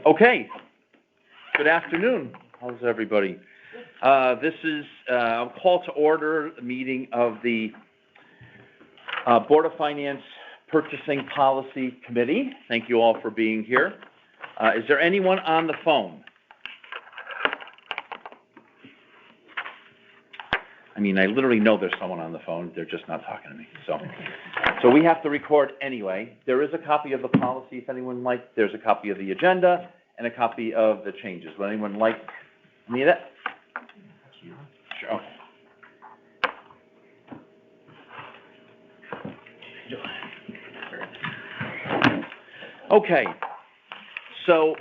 Okay. Good afternoon. How's everybody? This is a call to order the meeting of the Board of Finance Purchasing Policy Committee. Thank you all for being here. Is there anyone on the phone? I mean, I literally know there's someone on the phone. They're just not talking to me. So we have to record anyway. There is a copy of the policy if anyone would like. There's a copy of the agenda and a copy of the changes. Would anyone like any of that? Sure. Okay. So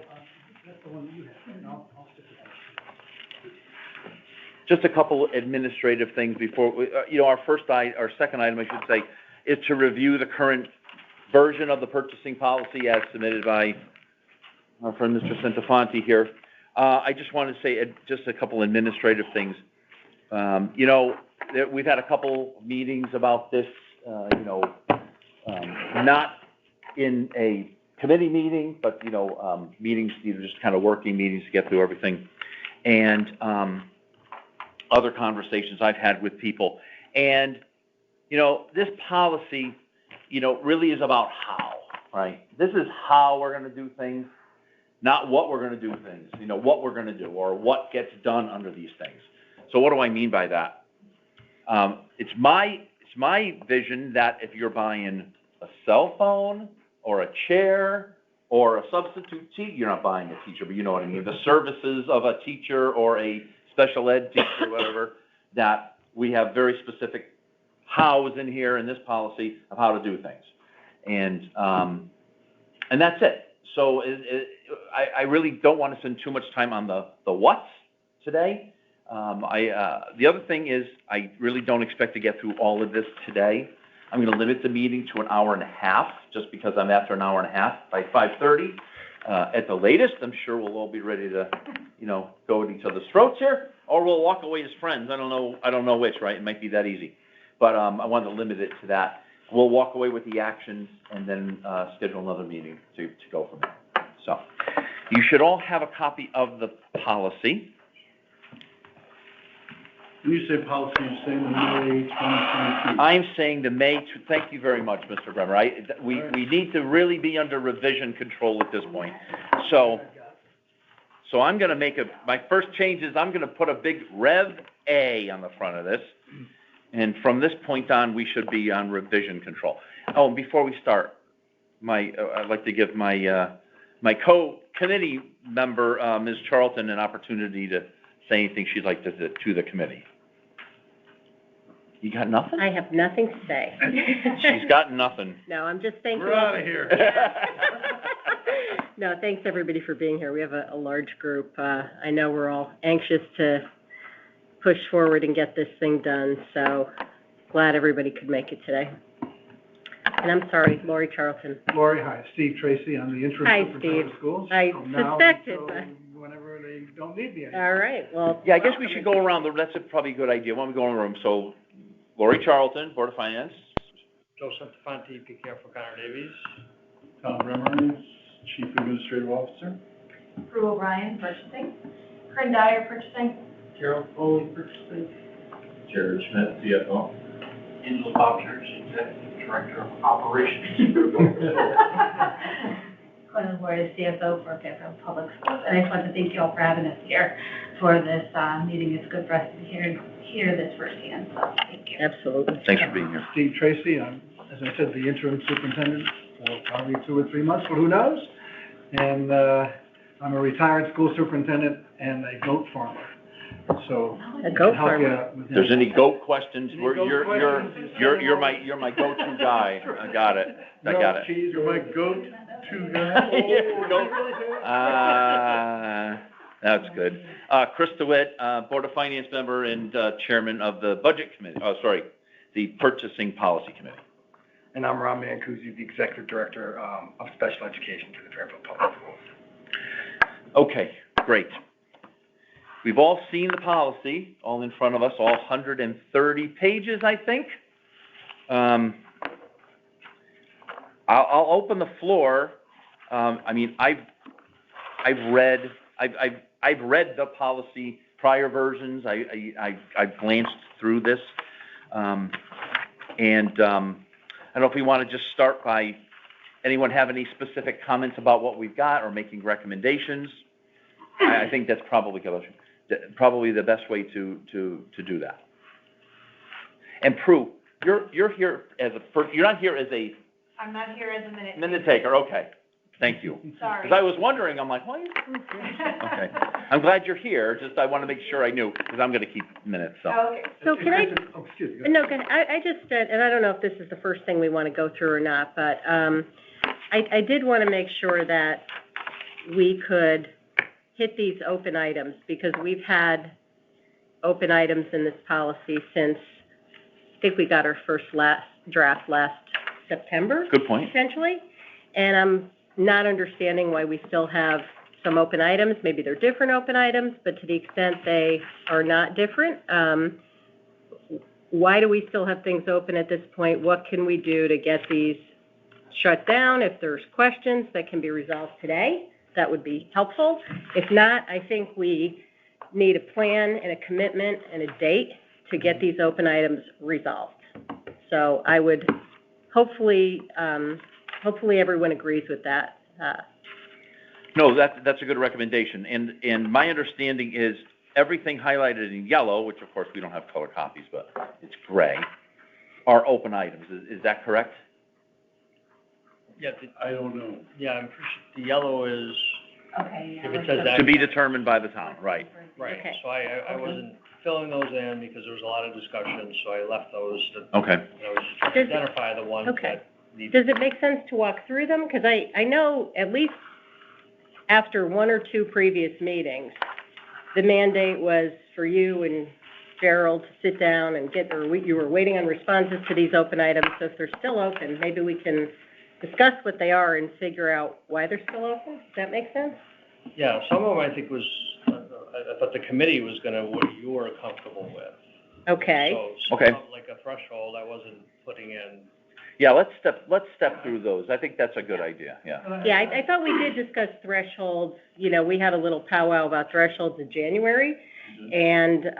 just a couple administrative things before we, our second item, I should say, is to review the current version of the purchasing policy as submitted by our friend Mr. Centofanti here. I just want to say just a couple administrative things. We've had a couple meetings about this, not in a committee meeting, but, meetings, just kind of working meetings to get through everything. And other conversations I've had with people. And, this policy, really is about how, right? This is how we're going to do things, not what we're going to do things, what we're going to do or what gets done under these things. So what do I mean by that? It's my vision that if you're buying a cell phone or a chair or a substitute teacher, you're not buying a teacher, but you know what I mean, the services of a teacher or a special ed teacher, whatever, that we have very specific hows in here in this policy of how to do things. And that's it. So I really don't want to spend too much time on the what's today. The other thing is I really don't expect to get through all of this today. I'm going to limit the meeting to an hour and a half just because I'm after an hour and a half by 5:30. At the latest, I'm sure we'll all be ready to, go at each other's throats here, or we'll walk away as friends. I don't know which, right? It might be that easy. But I wanted to limit it to that. We'll walk away with the actions and then schedule another meeting to go from there. So you should all have a copy of the policy. When you say policy, you're saying the May 2022. I'm saying the May. Thank you very much, Mr. Bremer. We need to really be under revision control at this point. So I'm going to make my first change is I'm going to put a big Rev A on the front of this. And from this point on, we should be on revision control. Oh, and before we start, I'd like to give my co-committee member, Ms. Charlton, an opportunity to say anything she'd like to the committee. You got nothing? I have nothing to say. She's got nothing. No, I'm just thanking. We're out of here. No, thanks everybody for being here. We have a large group. I know we're all anxious to push forward and get this thing done, so glad everybody could make it today. And I'm sorry, Lori Charlton. Lori, hi. Steve Tracy. I'm the interim superintendent of schools. I suspected, but whenever they don't need me anymore. All right, well. Yeah, I guess we should go around. That's probably a good idea. Why don't we go around the room? So, Lori Charlton, Board of Finance. Joe Centofanti, PKF for Connor Davies. Tom Bremer, Chief Administrative Officer. Prue O'Brien, Purchasing. Corinne Dyer, Purchasing. Carol Foley, Purchasing. Jared Schmidt, CFO. Angela Bouchers, Executive Director of Operations. Glenn Lawyer, CFO for Fairfield Public Schools. And I just want to thank you all for having us here for this meeting. It's good for us to hear this firsthand, so thank you. Absolutely. Thanks for being here. Steve Tracy. I'm, as I said, the interim superintendent for probably 2 or 3 months, but who knows? And I'm a retired school superintendent and a goat farmer. So A goat help you farmer. out with If there's that. any goat questions, Any goat you're my go-to guy. I got it. Cheese, you're my go-to guy. That's good. Chris DeWitt, Board of Finance member and chairman of the Budget Committee. The Purchasing Policy Committee. And I'm Ron Mancusi, the Executive Director of Special Education to the Fairfield Public Schools. Okay, great. We've all seen the policy, all in front of us, all 130 pages, I think. I'll open the floor I mean, I've read the policy, prior versions, I've glanced through this. And, I don't know if we want to just start by, anyone have any specific comments about what we've got or making recommendations? I think that's probably the best way to do that. And Prue, you're here as you're not here as a I'm not here as a minute taker, okay. Thank you. Sorry. Because I was wondering, I'm like, why? Okay. I'm glad you're here, just I want to make sure I knew, because I'm going to keep minutes, so. Okay. So can I, Oh, excuse me. go ahead. no, I just, and I don't know if this is the first thing we want to go through or not, but, I did want to make sure that we could hit these open items, because we've had open items in this policy since, I think we got our first draft last September. Good point. Essentially, and I'm not understanding why we still have some open items. Maybe they're different open items, but to the extent they are not different, why do we still have things open at this point? What can we do to get these shut down? If there's questions that can be resolved today, that would be helpful. If not, I think we need a plan and a commitment and a date to get these open items resolved. So I would hopefully everyone agrees with that. No, that's a good recommendation, and my understanding is everything highlighted in yellow, which of course we don't have color copies, but it's gray, are open items. Is that correct? Yeah, I don't know. yeah, I'm pretty sure the yellow is, Okay, yeah. if it says that. To be determined by the town, right? Right, Okay. so I wasn't filling those in because there was a lot of discussion, so I left those to, Okay. I was just trying to identify the ones Okay. that need. Does it make sense to walk through them? Because I know at least after one or two previous meetings, the mandate was for you and Gerald to sit down and you were waiting on responses to these open items, so if they're still open, maybe we can discuss what they are and figure out why they're still open. Does that make sense? Yeah, some of them I think was, I thought the committee was gonna, what you were comfortable with. Okay. So, Okay. like a threshold, I wasn't putting in. Yeah, let's step through those. I think that's a good idea, yeah. Yeah, I thought we did discuss thresholds. You know, we had a little powwow about thresholds in January. And,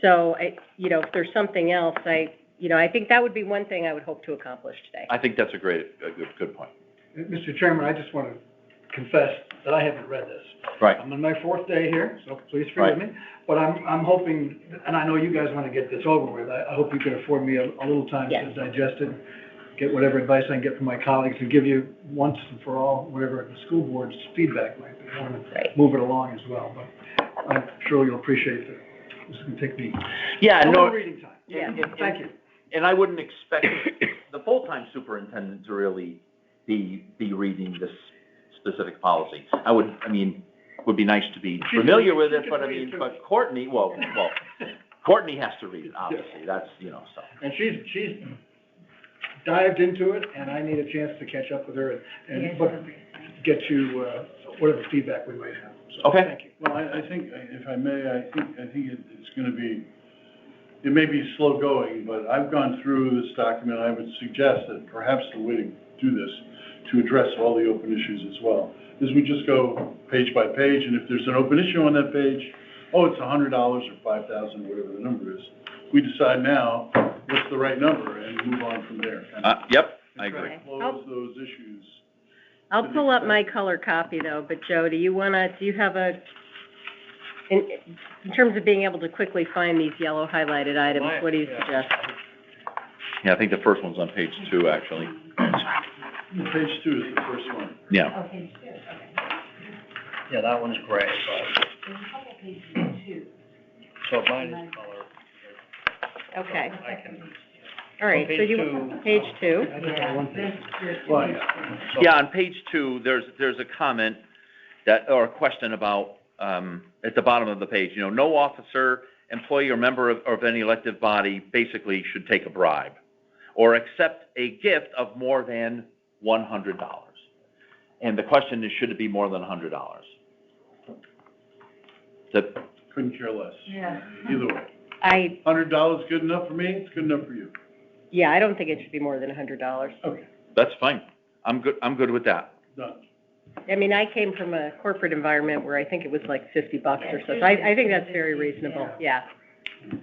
so if there's something else, I think that would be one thing I would hope to accomplish today. I think that's a good point. Mr. Chairman, I just want to confess that I haven't read this. Right. I'm on my fourth day here, so please forgive me. But I'm hoping, and I know you guys want to get this over with, I hope you can afford me a little time Yes. to digest it, get whatever advice I can get from my colleagues, and give you once and for all, whatever the school board's feedback might be. I want to Right. move it along as well, but I'm sure you'll appreciate that this is going to take me Yeah, a little no, reading time. Yeah. Thank you. and I wouldn't expect the full-time superintendent to really be reading this specific policy. Would be nice to be familiar with it, but but Courtney, Courtney has to read it, obviously, that's, so. And she's dived into it, and I need a chance to catch up with her and get you, whatever feedback we might have. So, Okay. thank you. Well, I think, if I may, I think it's gonna be, it may be slow going, but I've gone through this document. I would suggest that perhaps the way to do this, to address all the open issues as well, is we just go page by page, and if there's an open issue on that page, it's $100 or $5,000, whatever the number is. We decide now what's the right number and move on from there. Yep, I agree. Okay. Close those issues. I'll pull up my color copy though, but Joe, do you have in terms of being able to quickly find these yellow highlighted items, what do you suggest? Yeah, I think the first one's on page 2, actually. Page 2 is the first one. Yeah. Okay, two, okay. Yeah, that one's gray, but, There's a couple pages too. so mine is color. Okay, I can, all right, so Page you, two. page 2. I just got one thing. Well, yeah. Yeah, on page 2, there's a comment or a question about, at the bottom of the page, no officer, employee, or member of any elective body basically should take a bribe or accept a gift of more than $100. And the question is, should it be more than $100? Couldn't care less. Yeah. Either way. $100 good enough for me, it's good enough for you. Yeah, I don't think it should be more than $100. Okay. That's fine. I'm good with that. Done. I mean, I came from a corporate environment where I think it was like $50 or so. So I think that's very reasonable, yeah.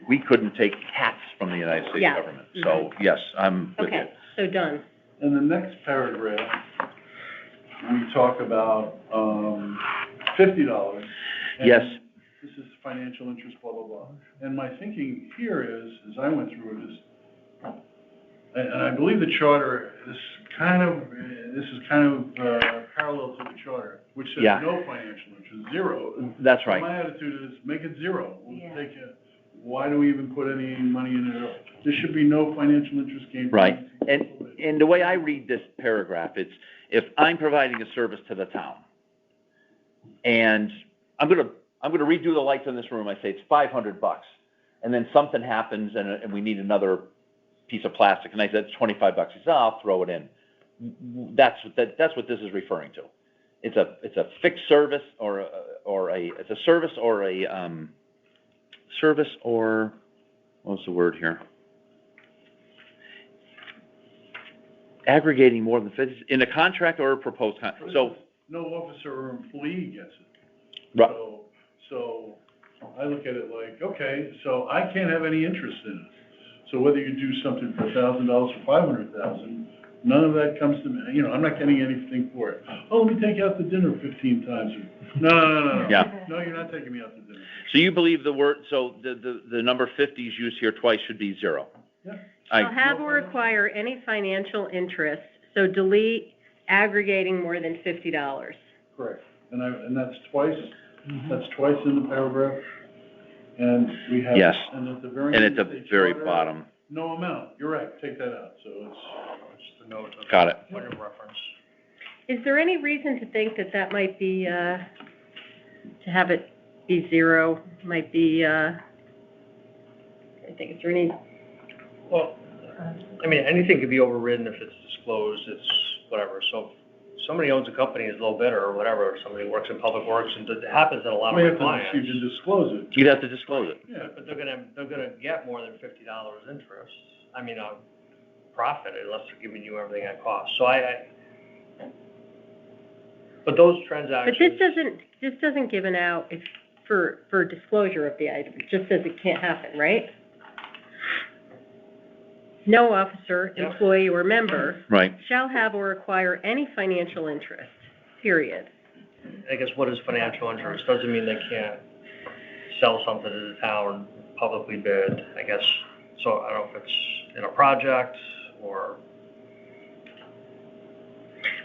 We couldn't take cats from the United States Yeah. government, so yes, I'm with you. Okay, so done. In the next paragraph, we talk about, $50. Yes. This is financial interest, blah, blah, blah. And my thinking here is, as I went through it, is, and I believe the charter, this is kind of parallel to the charter, which says Yeah. no financial interest, zero. That's right. My attitude is, make it zero. We'll Yeah. take it. Why do we even put any money in it at all? There should be no financial interest gained. Right. And the way I read this paragraph, it's, if I'm providing a service to the town, and I'm gonna redo the lights in this room, I say it's $500, and then something happens and we need another piece of plastic, and I said it's $25. He says, I'll throw it in. That's what this is referring to. It's a fixed service it's a service or what's the word here? Aggregating more than 50 in a contract or a proposed contract. So No officer or employee gets it. Right. So I look at it like, okay, so I can't have any interest in it. So whether you do something for $1,000 or $500,000, none of that comes to me. I'm not getting anything for it. Oh, let me take you out to dinner 15 times. No. Yeah. No, you're not taking me out to dinner. So you believe the number 50 is used here twice should be zero? Yeah. Shall have or acquire any financial interest, so delete aggregating more than $50. Correct. And that's twice in the paragraph. And we have. Yes. And at the very. And end, at the they very charter, bottom. No amount. You're right. Take that out. So it's. Just a note of Got it. point of reference. Is there any reason to think that might be, to have it be zero, might be, I think, is there any, Well, I mean, anything could be overridden if it's disclosed, it's whatever. So if somebody owns a company, is a little bidder or whatever, somebody works in public works, and it happens in a lot of We my have to, clients. you can disclose it. You'd have to disclose it. Yeah. But they're gonna get more than $50 interest, profit, unless they're giving you everything at cost. So but those but transactions. this doesn't give an out if, for disclosure of the item. It just says it can't happen, right? No officer, Yep. employee, or member Right. shall have or acquire any financial interest, period. I guess what is financial interest? Doesn't mean they can't sell something to the town, publicly bid, I guess. So I don't know if it's in a project or,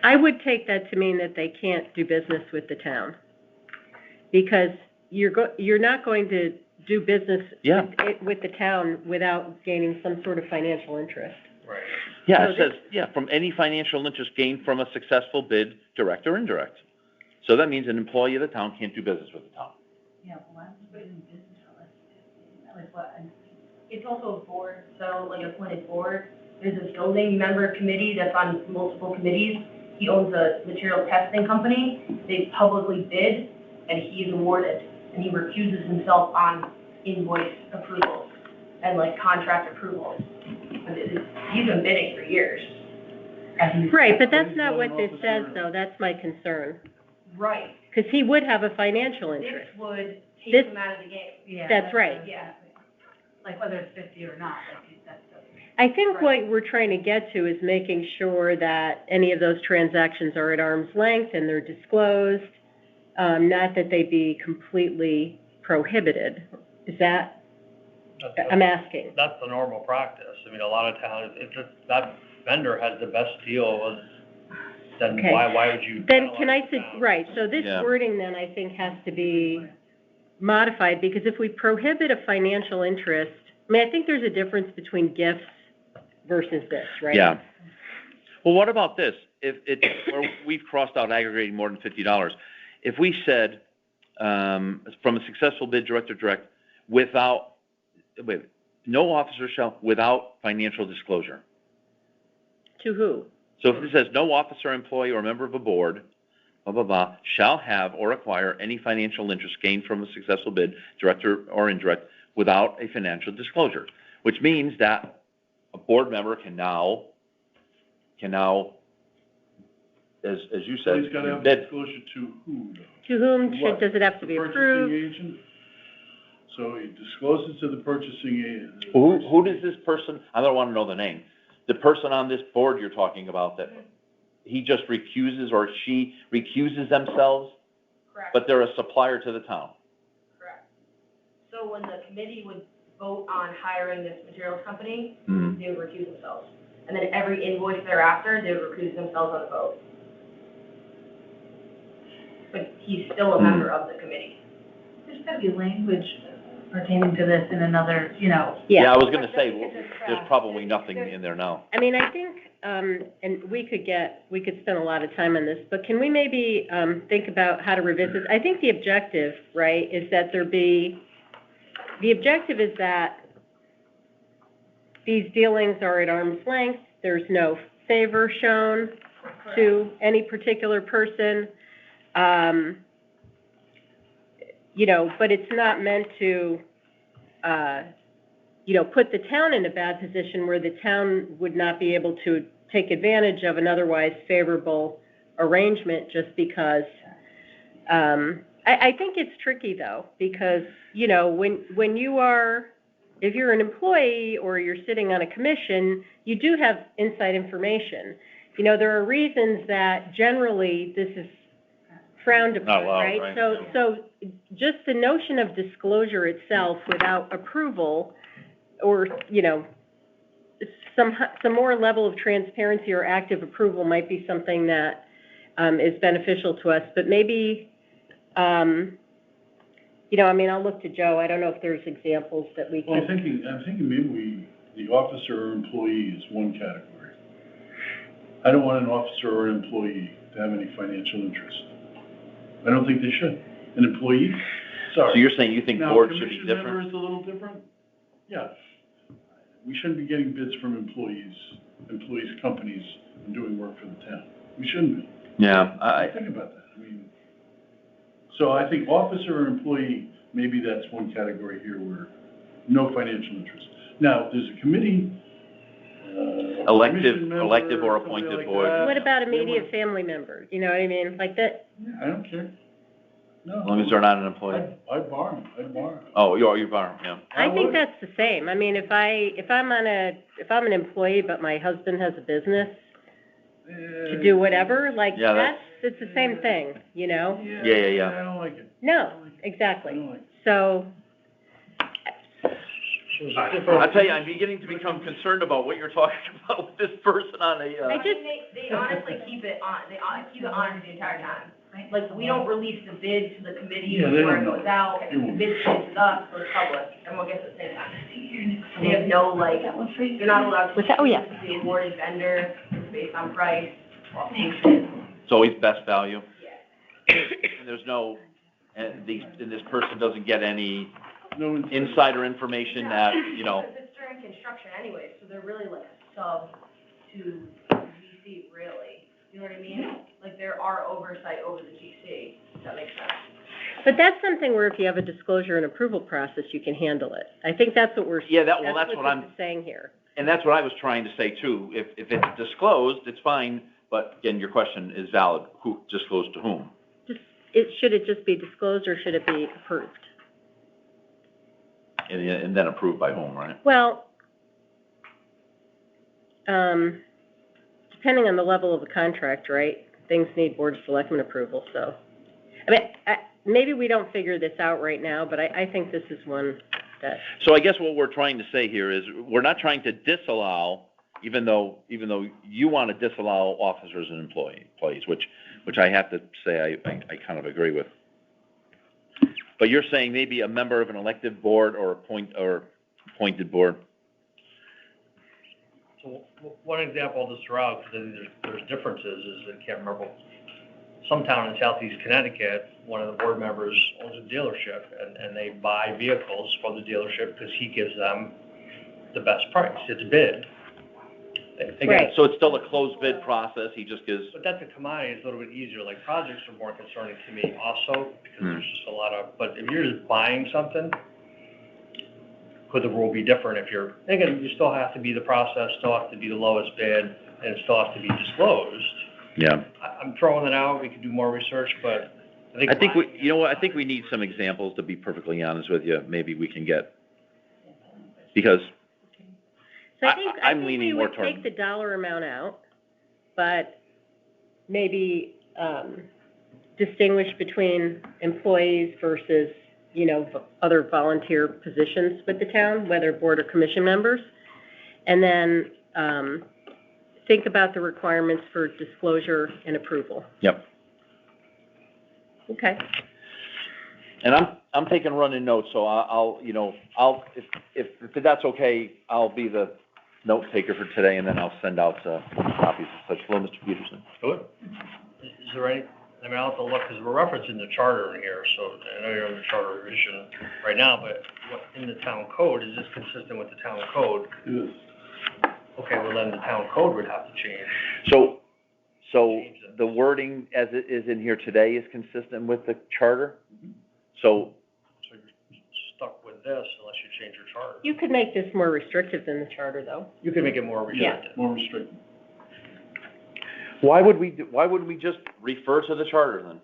I would take that to mean that they can't do business with the town. Because you're not going to do business Yeah. with the town without gaining some sort of financial interest. right. Yeah, So it says, from any financial interest gained from a successful bid, direct or indirect. So that means an employee of the town can't do business with the town. Yeah, why would you put it in business unless, like what, it's also a board, so like appointed board, there's a building member committee that's on multiple committees. He owns a material testing company, they publicly bid, and he is awarded, and he recuses himself on invoice approvals and like contract approvals. But he's been bidding for years. Right, but that's not what this says, though. That's my concern. Right, Because he would have a financial this interest. would take This- him out of the game. Yeah. That's right. Yeah. Like whether it's 50 or not, that's the. I think what we're trying to get to is making sure that any of those transactions are at arm's length and they're disclosed, not that they be completely prohibited. Is that, I'm asking. That's the normal practice. I mean, a lot of towns, if that vendor has the best deal, then Okay. why would you? Then can I penalize say, the town? right, so this Yeah. wording then I think has to be modified, because if we prohibit a financial interest, I think there's a difference between gifts versus this, right? Yeah. Well, what about this? If or we've crossed out aggregating more than $50. If we said, from a successful bid, direct or direct, no officer shall, without financial disclosure. To who? So if it says, no officer, employee, or member of a board, blah, blah, blah, shall have or acquire any financial interest gained from a successful bid, direct or indirect, without a financial disclosure, which means that a board member can now as you So said, he's gotta have bid. disclosure to who, though? To whom What? does it have to be approved? The purchasing agent? So he discloses to the purchasing agent. Who does this person, I don't wanna know the name, the person on this board you're talking about, that he just recuses or she recuses themselves, Correct, but they're a supplier to the town? correct. So when the committee would vote on hiring this materials company, Hmm. they would recuse themselves. And then every invoice thereafter, they would recuse themselves on the vote. But he's still a member of the committee. There's gotta be language pertaining to this in another, Yeah, I was gonna say, Because it's, there's probably nothing in there now. I mean, I think, and we could spend a lot of time on this, but can we maybe, think about how to revisit? I think the objective, right, is that the objective is that these dealings are at arm's length, there's no favor shown to any particular person. But it's not meant to, put the town in a bad position where the town would not be able to take advantage of an otherwise favorable arrangement just because, I think it's tricky though, because, when you are, if you're an employee or you're sitting on a commission, you do have inside information. There are reasons that generally this is frowned upon, Not allowed, right? right, So just the notion of disclosure itself without approval or, some more level of transparency or active approval might be something that, is beneficial to us, but maybe, I'll look to Joe. I don't know if there's examples that we Well, I'm can. thinking maybe the officer or employee is one category. I don't want an officer or an employee to have any financial interest. I don't think they should. An employee, sorry. So you're saying you think boards should be Now, different? commission member is a little different? Yeah. We shouldn't be getting bids from employees, companies, and doing work for the town. We shouldn't be. Yeah, Think about that. So I think officer or employee, maybe that's one category here where no financial interest. Now, if there's a committee, commission member, elective or somebody appointed like board. that, What about they immediate want- family members? You know what I mean? Like that, Yeah, I don't care. No. as long as they're not an employee. I'd bar them. Oh, you're bar, yeah. I think would. that's the same. I mean, if I'm an employee, but my husband has a business to do whatever, like, Yeah, it's the same thing, Yeah. I don't like it. No, I exactly. don't like it. So, I tell you, I'm beginning to become concerned about what you're talking about with this person on a, I just- They honestly keep it on, keep it on the entire time. Like, we don't release the bid to the committee Yeah, they before don't it know. goes out, They the won't. bid reaches us, so it's public, everyone gets it at the same time. They have no, like, they're not allowed to. What's that? Oh, yeah. choose the awarded vendor, it's based on price, location. it's always best value. Yeah. And there's no, and this person doesn't get any No insider information that, Because it's during construction anyway, so they're really like a sub to GC, really. You know what I mean? Like, there are oversight over the GC, if that makes sense. but that's something where if you have a disclosure and approval process, you can handle it. I think that's what we're, Yeah, that's what I'm, this is saying here. and that's what I was trying to say too. If it's disclosed, it's fine, but again, your question is valid. Who disclosed to whom? Should it just be disclosed or should it be approved? And then approved by whom, right? Well, depending on the level of the contract, right, things need board of selectmen approval, so. I mean, maybe we don't figure this out right now, but I think this is one that, So I guess what we're trying to say here is, we're not trying to disallow, even though you want to disallow officers and employees, which I have to say I kind of agree with. But you're saying maybe a member of an elected board or appointed board? So one example I'll just throw out, because I think there's differences, is I can't remember, some town in southeast Connecticut, one of the board members owns a dealership, and they buy vehicles from the dealership because he gives them the best price. It's bid. Again, Right. So it's still a closed bid process, he just gives, but that's a commodity, it's a little bit easier, like projects are more concerning to me also, because there's just a lot of, but if you're just buying something, could the rule be different if you're, again, you still have to be the process, still have to be the lowest bid, and it still has to be disclosed. yeah. I'm throwing it out, we could do more research, but I think we, you know what, I think we need some examples, to be perfectly honest with you, maybe we can get, because So I think I'm we leaning more would toward- take the dollar amount out, but maybe, distinguish between employees versus, other volunteer positions with the town, whether board or commission members. And then, think about the requirements for disclosure and approval. Yep. Okay. And I'm taking running notes, so I'll, if that's okay, I'll be the note taker for today, and then I'll send out, copies of such. Hello, Mr. Peterson. Good. Is there any, I'll have to look, because we're referencing the charter in here, so I know you're in the charter revision right now, but what, in the town code, is this consistent with the town code? It is. Okay, well then the town code would have to change. So the wording as it is in here today is consistent with the charter? So, So you're stuck with this unless you change your charter. You could make this more restrictive than the charter, though. You can make it more restrictive. More restricted. why wouldn't we just refer to the charter then?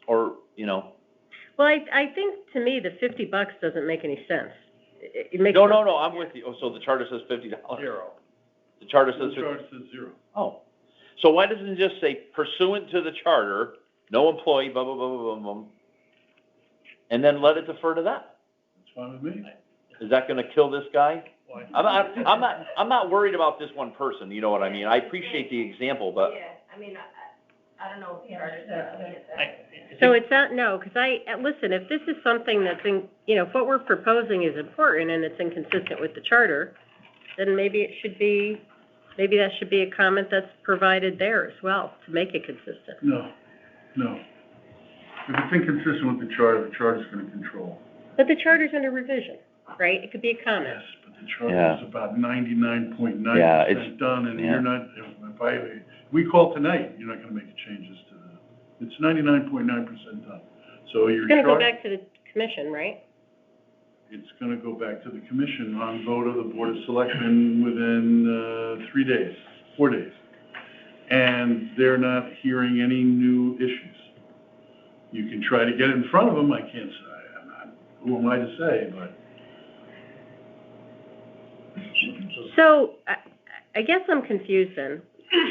Or, Well, I think, to me, the $50 doesn't make any sense. It makes No, I'm with you. Oh, so the charter says $50? Zero. The charter says The charge says zero. Oh. So why doesn't it just say pursuant to the charter, no employee, blah, blah, blah, blah, blah, blah, and then let it defer to that? That's fine with me. Is that gonna kill this guy? Why? I'm not worried about this one person, you know what I mean? I appreciate the example, but, Yeah, I mean, I don't know if the charter says something like that. So it's not, no, because listen, if this is something that's if what we're proposing is important and it's inconsistent with the charter, then maybe that should be a comment that's provided there as well, to make it consistent. No. If it's inconsistent with the charter's gonna control. But the charter's under revision, right? It could be a comment. Yes, but the charter is about 99.9% Yeah, it's- done, and yeah. you're not, if we call tonight, you're not gonna make changes to the, it's 99.9% done. So your It's gonna go charter, back to the commission, right? it's gonna go back to the commission on vote of the Board of Selectmen within 3 days, 4 days. And they're not hearing any new issues. You can try to get in front of them, I can't say, who am I to say, but. So, I guess I'm confused then.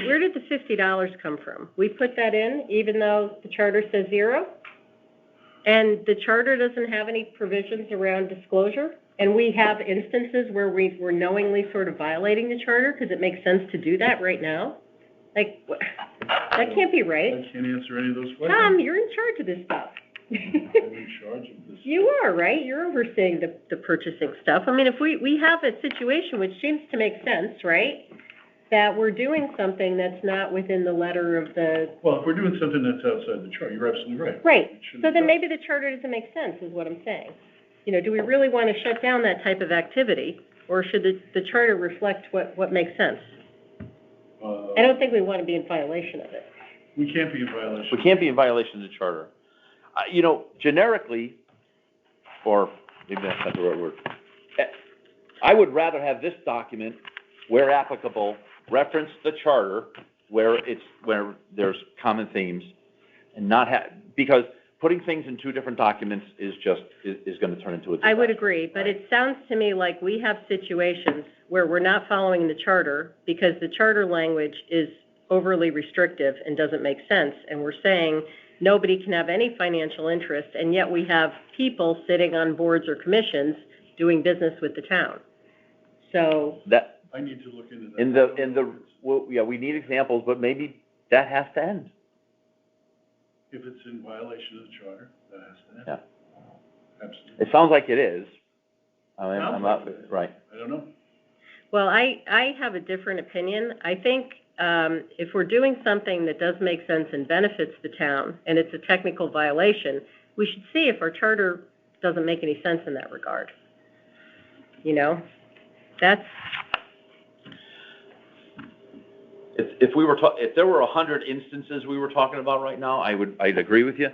Where did the $50 come from? We put that in even though the charter says zero? And the charter doesn't have any provisions around disclosure? And we have instances where we're knowingly sort of violating the charter because it makes sense to do that right now? Like, that can't be right. I can't answer any of those questions. Tom, you're in charge of this stuff. I'm in charge of this. You are, right? You're overseeing the purchasing stuff. I mean, if we have a situation which seems to make sense, right? That we're doing something that's not within the letter of the, Well, if we're doing something that's outside the charter, you're absolutely right. right. It shouldn't So then be maybe the charter doesn't make sense, is what I'm saying. Do we really want to shut down that type of activity? Or should the charter reflect what makes sense? done. I don't think we want to be in violation of it. We can't be in violation. we can't be in violation of the charter. Generically, or maybe that's not the right word, I would rather have this document, where applicable, reference the charter where there's common themes, and not because putting things in two different documents is gonna turn into a disaster. I would agree, but it sounds to me like we have situations where we're not following the charter because the charter language is overly restrictive and doesn't make sense, and we're saying nobody can have any financial interest, and yet we have people sitting on boards or commissions doing business with the town. So, That, I need to look into that. we need examples, but maybe that has to end. If it's in violation of the charter, that has to end. Yeah. Absolutely. It sounds like it is. I'm Sounds not, like it is. right. I don't know. well, I have a different opinion. I think, if we're doing something that does make sense and benefits the town, and it's a technical violation, we should see if our charter doesn't make any sense in that regard. That's, If there were 100 instances we were talking about right now, I'd agree with you.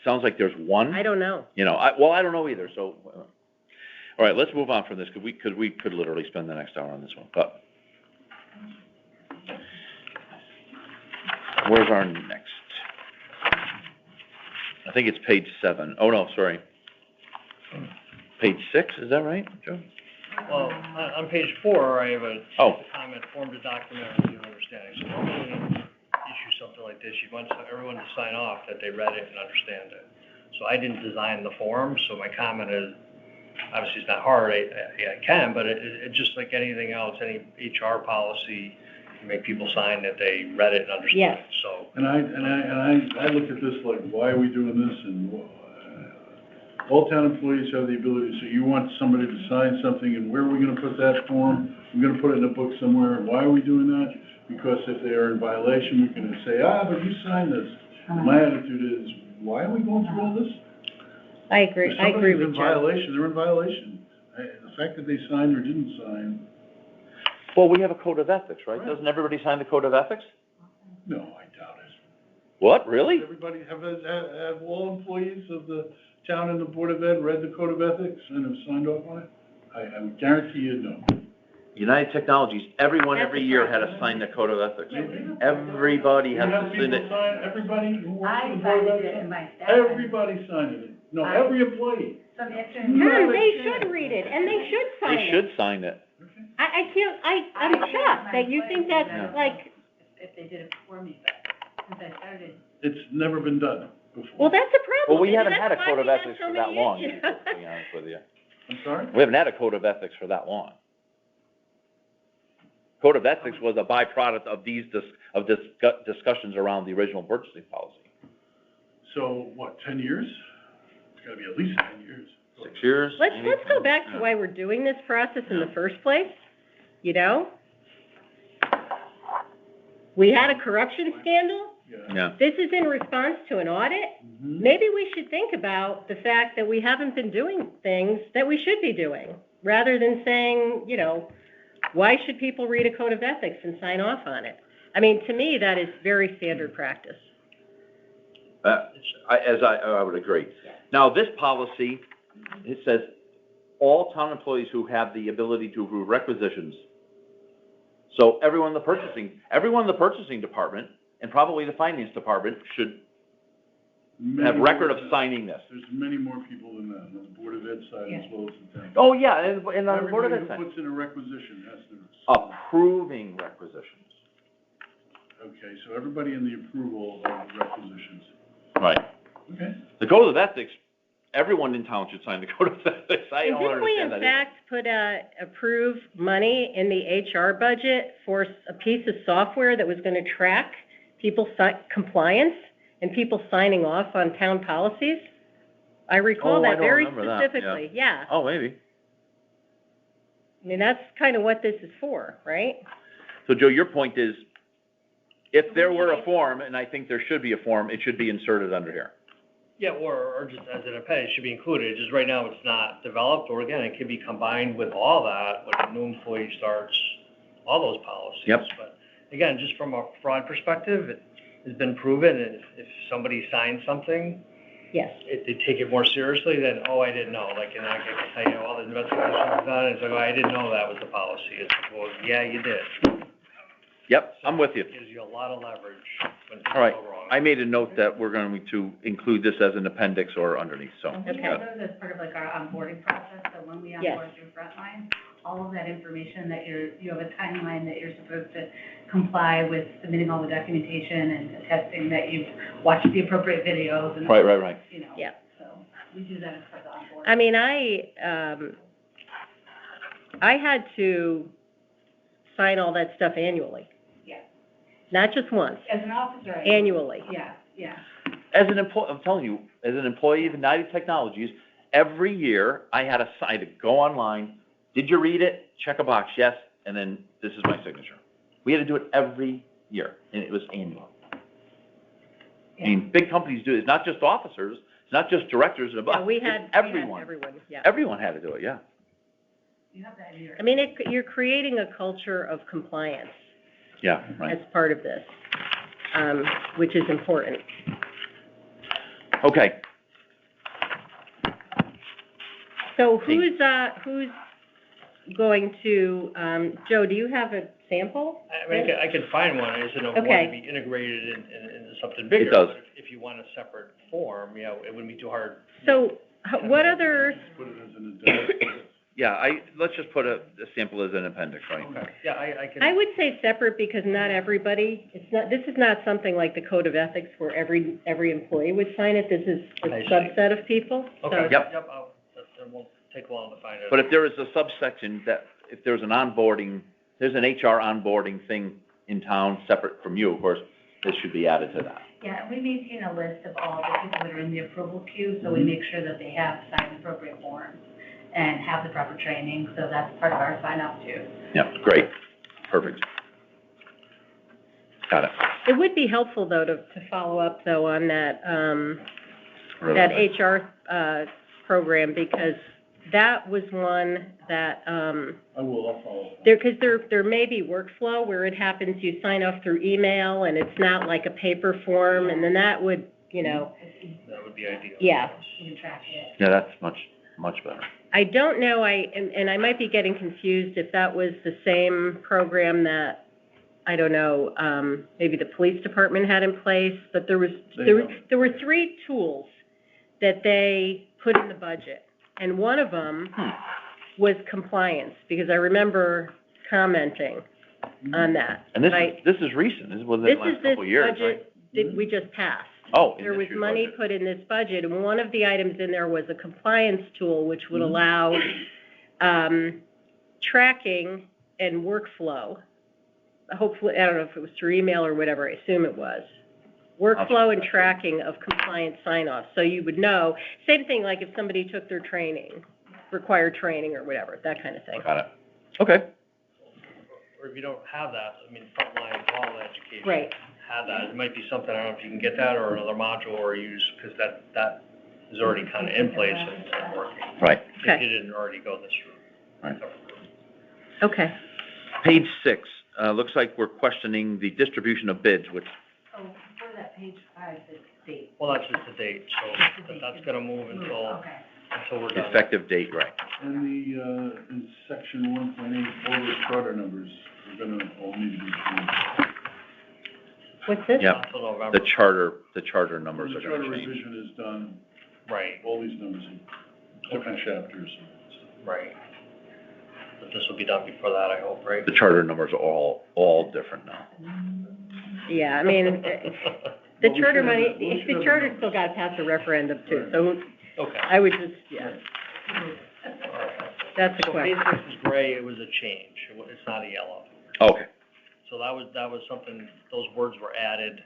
Sounds like there's one. I don't know. I don't know either, so, all right, let's move on from this, because we could literally spend the next hour on this one, but. Where's our next? I think it's page 7. Oh, no, sorry. Page 6, is that right, Joe? Well, on page 4, I have a Oh. comment, form to document review and understanding. So normally when you issue something like this, you want everyone to sign off that they read it and understand it. So I didn't design the form, so my comment is, obviously it's not hard, I can, but it's just like anything else, any HR policy, you make people sign that they read it and understand Yes. it, so. And I look at this like, why are we doing this? And all town employees have the ability, so you want somebody to sign something, and where are we gonna put that form? We're gonna put it in a book somewhere, and why are we doing that? Because if they are in violation, we can say, but you signed this. My attitude is, why are we going through all this? I agree If somebody's with in Joe. violation, they're in violation. The fact that they signed or didn't sign, Well, we have a code of ethics, right? Doesn't everybody sign the code of ethics? no, I doubt it. What, really? Everybody, have all employees of the town and the Board of Ed read the code of ethics and have signed off on it? I would guarantee you no. United Technologies, everyone That's every the year had problem. to sign the code of ethics. Everybody You has have to people sign it. sign, everybody who works I in the Board signed of it Ed? and my staff. Everybody signed it. No, I- every employee. Some extra. Tom, they should read it, and they should sign They it. should sign it. I can't, I'm shocked that you think that's like, If they did it before me, but since I started. It's never been done before. well, that's a problem. Well, we Maybe haven't that's had a why code of we have ethics so for that many long, issues. to be honest with you. I'm sorry? We haven't had a code of ethics for that long. Code of ethics was a byproduct of these discussions around the original purchasing policy. So, what, 10 years? It's gotta be at least 10 years. 6 years? Let's maybe? go back to Yeah. why we're doing this process in the first place, you know? We had a corruption scandal. Yeah. Yeah. This is in response to an audit. Mhm. Maybe we should think about the fact that we haven't been doing things that we should be doing, rather than saying, you know, why should people read a code of ethics and sign off on it? I mean, to me, that is very standard practice. I would agree. Now, this policy, it says, all town employees who have the ability to approve requisitions. So everyone in the purchasing department, and probably the finance department, should have record of signing this. There's many more people than that, on the Board of Ed side as well as the town. Oh, yeah, and on the Board of Ed Everybody side. who puts in a requisition has to. Approving requisitions. Okay, so everybody in the approval of requisitions. Right. Okay. The code of ethics, everyone in town should sign the code of ethics. I And don't didn't we understand in that either. fact put approve money in the HR budget for a piece of software that was gonna track people's compliance and people signing off on town policies? I recall Oh, I that don't very remember that, specifically, yeah. Oh, maybe. I mean, that's kind of what this is for, right? So Joe, your point is, if there were a form, and I think there should be a form, it should be inserted under here. Yeah, or just as an appendix, it should be included, just right now it's not developed, or again, it could be combined with all that, when a new employee starts, all those policies. Yep. But again, just from a fraud perspective, it has been proven, and if somebody signs something, Yes. they take it more seriously than, oh, I didn't know, like, and I can tell you all the investigations I've done, it's like, oh, I didn't know that was the policy, it's like, well, yeah, you did. Yep, I'm with you. It gives you a lot of leverage when All right, things go wrong. I made a note that we're going to include this as an appendix or underneath, so. And we have those as part of like our onboarding process, so when we Yes. onboard your frontline, all of that information that you have a timeline that you're supposed to comply with submitting all the documentation and attesting that you've watched the appropriate videos and. Right. You know. Yeah. So we do that as part of the onboarding. I mean, I had to sign all that stuff annually. Yeah. Not just once, As an officer, I. annually. Yeah. As an employee, I'm telling you, as an employee of United Technologies, every year I had to sign to go online. Did you read it? Check a box, yes, and then this is my signature. We had to do it every year, and it was annual. I mean, big companies do it. It's not just officers, it's not just directors and above. Yeah, we It's had everyone. yeah. Everyone had to do it, yeah. You have that in your. I mean, you're creating a culture of compliance Yeah, right. as part of this, which is important. Okay, So who's going to, Joe, do you have a sample? I mean, I could find one, I just don't want Okay. to be integrated into something bigger. does. But if you want a separate form, it wouldn't be too hard. So, what other, Put it as an addendum. Yeah, let's just put a sample as an appendix, right? Okay, yeah, I can. I would say separate because not everybody, this is not something like the code of ethics where every employee would sign it. This is a I see. subset of people. So- Okay, Yep. yep, it won't take long to find it. But if there is a subsection that, if there's an onboarding, there's an HR onboarding thing in town, separate from you, of course, this should be added to that. Yeah, we maintain a list of all the people that are in the approval queue, so we make sure that they have signed appropriate forms and have the proper training, so that's part of our sign up too. Yeah, great, perfect. Got it. It would be helpful, though, to follow up, though, on that, Really that nice. HR, program, because that was one that, I'll follow. there may be workflow where it happens, you sign off through email, and it's not like a paper form, and then that would, That would be ideal. Yeah. You can track it. Yeah, that's much better. I don't know, and I might be getting confused if that was the same program that, I don't know, maybe the police department had in place, but there were 3 tools that they put in the budget, and one of them was compliance, because I remember commenting on that. And this right? is recent, this is within the last couple of years, right? This is this budget that we just passed. Oh, in There this was year's money budget. put in this budget, and one of the items in there was a compliance tool, which would allow, tracking and workflow. Hopefully, I don't know if it was through email or whatever, I assume it was. Workflow and tracking of compliance sign-offs, so you would know, same thing like if somebody took their training, required training or whatever, that kind of thing. Got it. Okay. Or if you don't have that, I mean, frontline quality education. Right. Have that, it might be something, I don't know if you can get that, or another module, or use, because that is already kind of in place and working. Right. If Okay. you didn't already go this route. Right. Okay. Page 6, looks like we're questioning the distribution of bids, which, Oh, for that page 5, the date. Well, that's just the date, so that's gonna move until Okay. we're done. effective date, right? And in section 1.8, all the charter numbers are gonna all need to be changed. What's this? Yep. Until November. The charter numbers When are the gonna charter change. revision is done, Right, all these numbers are different chapters. right. But this will be done before that, I hope, right? The charter numbers are all different now. Yeah, I mean, the Well, we charter should have money, the- we should the have the charter's numbers. still gotta pass a referendum too, so Okay. I would just, yeah, All right. that's the So page question. 6 is gray, it was a change, it's not a yellow. Okay, So that was something, those words were added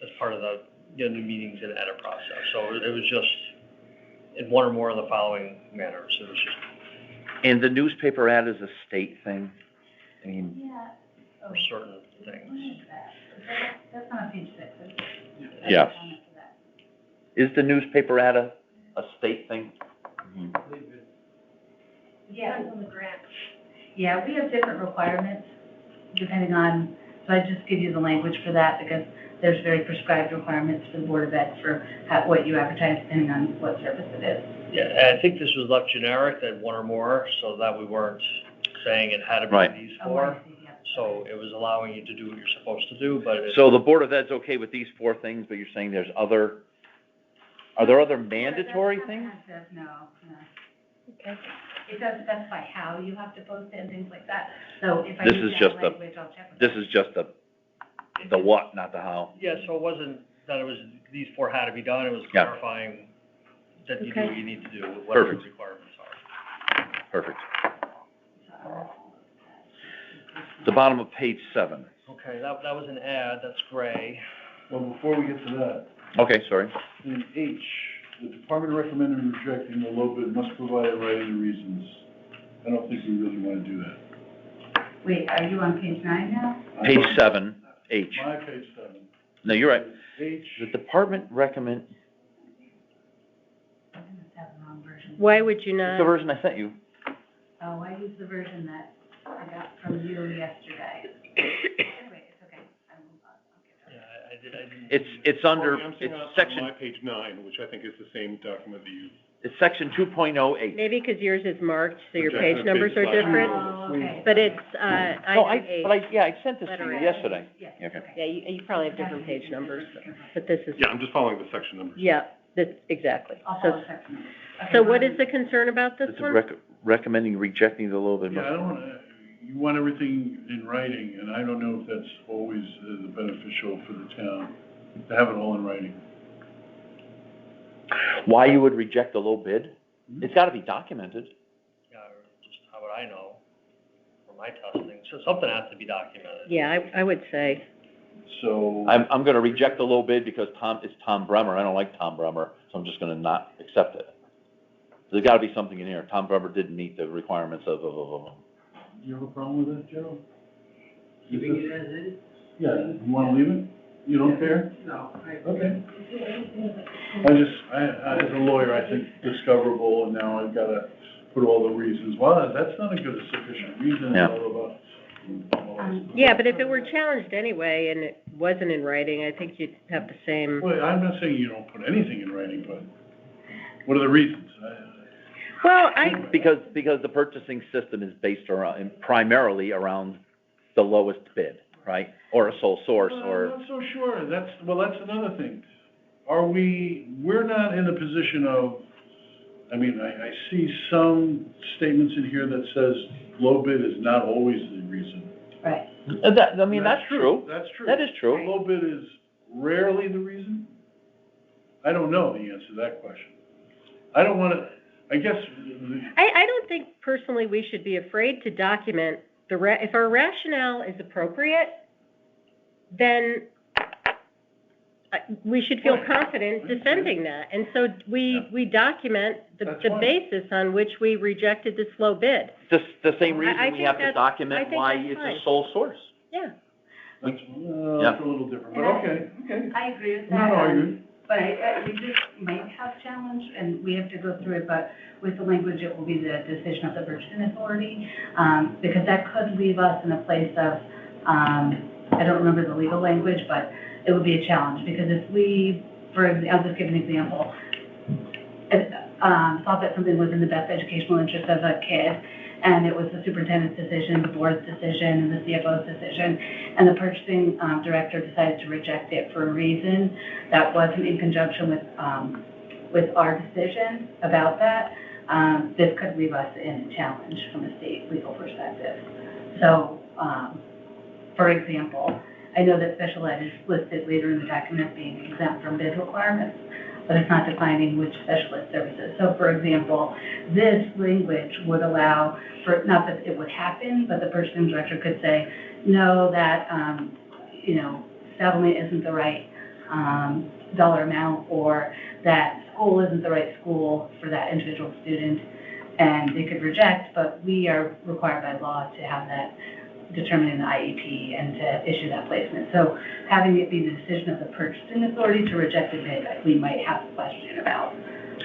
as part of the, new meetings and edit process. So it was just in one or more of the following manners, it was just and the newspaper ad is a state thing? I mean, Yeah. Oh, for certain what things. is that? That's not on page 6, is it? Yeah. That's on for that. is the newspaper ad a state thing? Yeah, Depends on the grant. yeah, we have different requirements depending on, so I just give you the language for that because there's very prescribed requirements for the Board of Ed for what you advertise depending on what service it is. Yeah, and I think this was left generic, that one or more, so that we weren't saying it had to Right. be these Oh, four. I see, yeah. So it was allowing you to do what you're supposed to do, but it. So the Board of Ed's okay with these 4 things, but you're saying there's are there other mandatory That's things? comprehensive, No. Okay. It does specify how you have to post it and things like that. So if I This use is that just the- language, I'll check with This them. is just the what, not the how? Yeah, so it wasn't that it was, these 4 had to be done, it was Yeah. clarifying that you do Okay. what you need to do, whatever the Perfect. requirements are. Perfect. The bottom of page 7. Okay, that was an ad, that's gray. Well, before we get to that, Okay, sorry. in H, the department recommended rejecting the low bid must provide in writing the reasons. I don't think we really want to do that. Wait, are you on page 9 now? Page 7, H. My page 7. No, you're right. H, The department recommend, I must have the wrong version. Why would you it's not? the version I sent you. Oh, I used the version that I got from you yesterday. Anyway, it's okay. I'll get Yeah, I didn't. It's under, I'm it's seeing on section, my page 9, which I think is the same document that you It's section 2.08. Maybe because yours is marked, so your Okay, page numbers are page different, Oh, okay. but it's, No, item eight. I sent this to Letter you A. yesterday. Yes, Okay. Yeah, you probably have different page numbers, but this is, Yeah, I'm just following the section numbers. yeah, that's, exactly. I'll So, follow section numbers. Okay, so what well, is the concern about this It's one? recommending rejecting it a little bit Yeah, I more. don't wanna, you want everything in writing, and I don't know if that's always beneficial for the town, to have it all in writing. Why you would reject a low bid? It's gotta be documented. Yeah, or just how would I know from my testing? So something has to be documented. Yeah, I would say, So, I'm gonna reject the low bid because it's Tom Bremer. I don't like Tom Bremer, so I'm just gonna not accept it. There's gotta be something in here. Tom Bremer didn't meet the requirements of. you have a problem with that, Joe? Keeping it as is? Yeah, you wanna leave it? You don't care? No. Okay. As a lawyer, I think discoverable, and now I've gotta put all the reasons. Well, that's not a good sufficient reason, Yeah. it's all about. yeah, but if it were challenged anyway and it wasn't in writing, I think you'd have the same. Well, I'm not saying you don't put anything in writing, but what are the reasons? Well, Because the purchasing system is based around, primarily around the lowest bid, right? Or a sole source, Well, or, I'm not so sure, that's another thing. We're not in a position of, I see some statements in here that says low bid is not always the reason. Right. that's true. That's true. That is true. Low bid is rarely the reason? I don't know the answer to that question. I don't wanna, I guess, I don't think personally we should be afraid to document if our rationale is appropriate, then we should feel Right. confident defending that. And so we document That's the fine. basis on which we rejected this low bid. Just the same I reason we think have to I document think why that's it's fine. a sole source. Yeah. that's, Yeah. it's a little different, but And okay. I agree with I'm that. not arguing. But we just might have challenge, and we have to go through it, but with the language, it will be the decision of the purchasing authority, because that could leave us in a place of, I don't remember the legal language, but it would be a challenge, because if we, I'll just give an example, thought that something was in the best educational interest of a kid, and it was the superintendent's decision, the board's decision, and the CFO's decision, and the purchasing director decided to reject it for a reason that wasn't in conjunction with our decision about that, this could leave us in a challenge from a state legal perspective. So, for example, I know that special ed is listed later in the document being exempt from bid requirements, but it's not defining which special ed services. So, for example, this language would allow for, not that it would happen, but the purchasing director could say, no, that, settlement isn't the right dollar amount, or that school isn't the right school for that individual student, and they could reject, but we are required by law to have that determined in the IEP and to issue that placement. So having it be the decision of the purchasing authority to reject a bid, we might have a question about.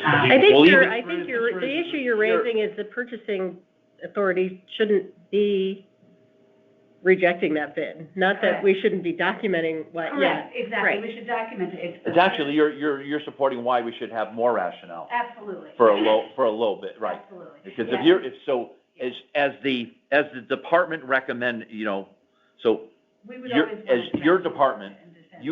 I think Well, the issue you're raising is the purchasing authority shouldn't be rejecting that bid, not that we shouldn't be documenting what, yeah. Correct, exactly, right. we should document it. It's actually, you're supporting why we should have more rationale Absolutely. for a low bid, right? Absolutely. Because Yeah. as the department recommend, so We would your- always as want to your document department, it and defend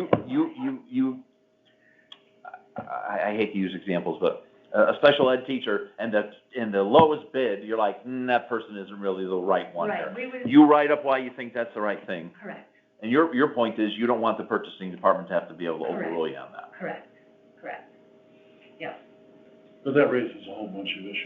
you, it. I hate to use examples, but a special ed teacher and the lowest bid, you're like, that person isn't really the right one Right, here. we would, You write up why you think that's the right thing. correct, And your point is, you don't want the purchasing department to have to be able to overrule you on that. correct. But that raises a whole bunch of issues.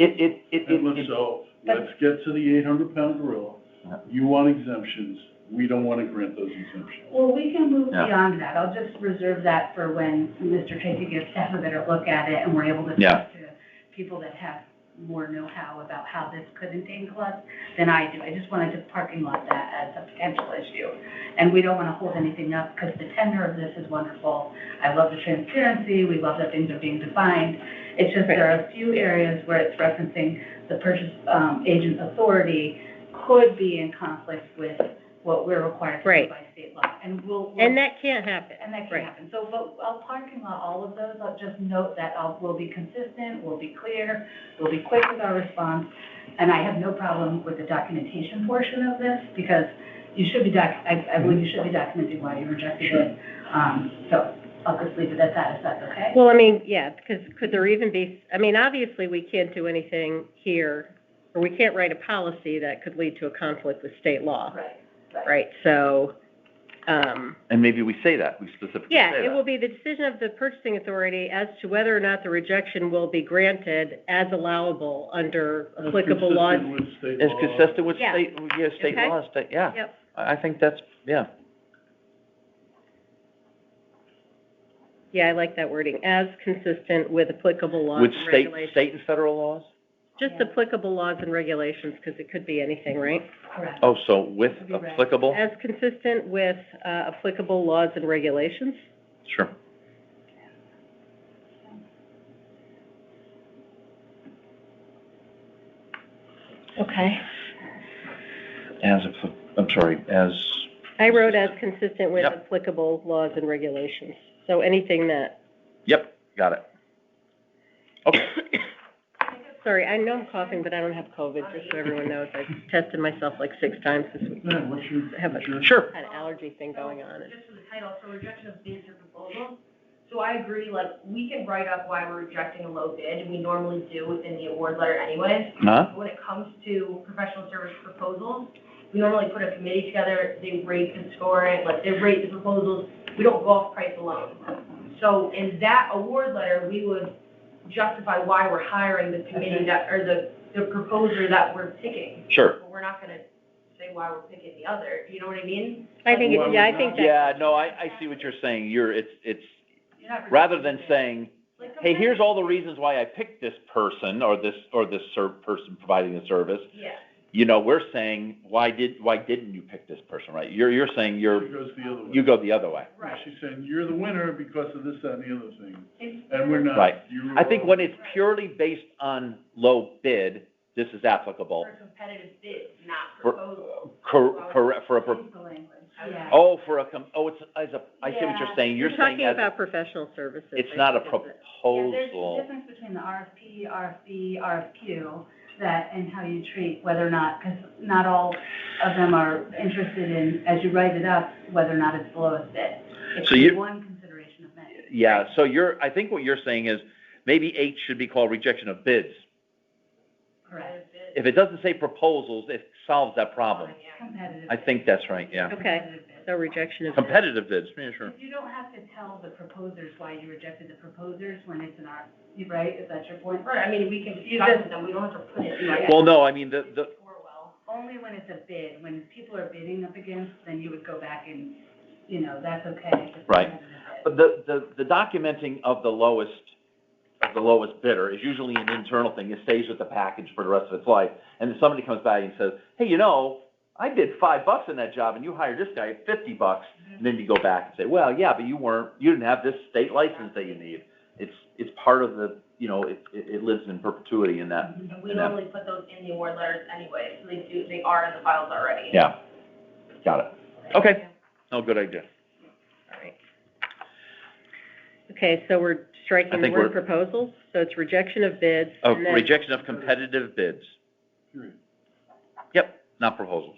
Let's get to the 800-pound gorilla. Yeah. You want exemptions, we don't want to grant those exemptions. Well, we can move Yeah. beyond that. I'll just reserve that for when Mr. Tracy gives staff a better look at it, and we're able to Yeah. talk to people that have more know-how about how this could entangle us than I do. I just wanted to parking lot that as a potential issue. And we don't want to hold anything up, because the tenor of this is wonderful. I love the transparency, we love that things are being defined. It's just there are a few areas where it's referencing the purchase agent authority could be in conflict with what we're required to do Right. by state law. And we'll. And that can't happen. And that Right. can happen. So, but I'll parking lot all of those, I'll just note that we'll be consistent, we'll be clear, we'll be quick with our response. And I have no problem with the documentation portion of this, because you should be I believe you should be documenting why you rejected it. So I'll just leave it at that, if that's okay? Well, I mean, yeah, because could there even be, I mean, obviously, we can't do anything here, or we can't write a policy that could lead to a conflict with state law, Right. right? So, And maybe we say that, we specifically say yeah, that. it will be the decision of the purchasing authority as to whether or not the rejection will be granted as allowable under applicable laws. Consistent with state It's law. consistent with Yeah. state Okay. laws, yeah. Yep. I think that's, yeah. Yeah, I like that wording, as consistent with applicable laws With and state regulations. and federal laws? Just Yeah. applicable laws and regulations, because it could be anything, right? Correct. Oh, so with Could be right. applicable? As consistent with applicable laws and regulations. Sure. Okay. As, I wrote as consistent with Yep. applicable laws and regulations. So anything that, yep, got it. Okay, sorry, I know I'm coughing, but I don't have COVID, just so everyone knows. I tested myself like 6 times this week. Yeah, what's your, I have a sure. had an allergy thing going on. Just for the title, so rejection of bids or proposals. So I agree, like, we can write up why we're rejecting a low bid, and we normally do within the award letter anyways. Huh? But when it comes to professional service proposals, we normally put a committee together, they rate the scoring, like, they rate the proposals, we don't go off price alone. So in that award letter, we would justify why we're hiring the committee that, or the proposer that we're picking. Sure. But we're not gonna say why we're picking the other, you know what I mean? I think, Why yeah, I would think not? that, Yeah, no, I see what you're saying. It's, You're not rather than rejecting it. saying, Like, hey, sometimes- here's all the reasons why I picked this person or this person providing the service. Yeah. You know, we're saying, why didn't you pick this person, right? You're saying it goes the other way. you go the other way. Right. She's saying, you're the winner because of this, that, and the other thing, It's- and we're not. Right. You- I think when it's purely based on low bid, this is applicable. For competitive bids, not For- proposals. Correct, for a, Use the language, yeah. I see what you're saying. you're You're saying talking as, about professional services. it's I not a think, isn't it? Yeah, there's a proposal. difference between the RFP, RFB, RFQ, that, and how you treat whether or not, because not all of them are interested in, as you write it up, whether or not it's the lowest bid. It's So you- one consideration of many. Yeah, so I think what you're saying is, maybe H should be called rejection of bids. Correct. If it doesn't say proposals, it solves that problem. Competitive. I think that's right, yeah. Okay. Competitive bid. So rejection of. Competitive bids, yeah, sure. You don't have to tell the proposers why you rejected the proposers when it's an RFP, right? Is that your point? Right, I mean, we can You discuss just- with them, we don't have to put it in Yeah. like. Well, no, I mean, the, Score well. Only when it's a bid, when people are bidding up against, then you would go back and, that's okay. It's a Right. competitive bid. but the documenting of the lowest bidder is usually an internal thing. It stays with the package for the rest of its life. And then somebody comes back and says, hey, I bid $5 in that job and you hired this guy at $50. And then you go back and say, well, yeah, but you didn't have this state license that you need. It's part of the, it lives in perpetuity in that. And we in that- normally put those in the award letters anyway, so they are in the files already. Yeah, got it. Okay, no, good idea. All right. Okay, so we're I striking the think word we're- proposals, so it's rejection of bids, Oh, and then. rejection of competitive bids. Period. Yep, not proposals.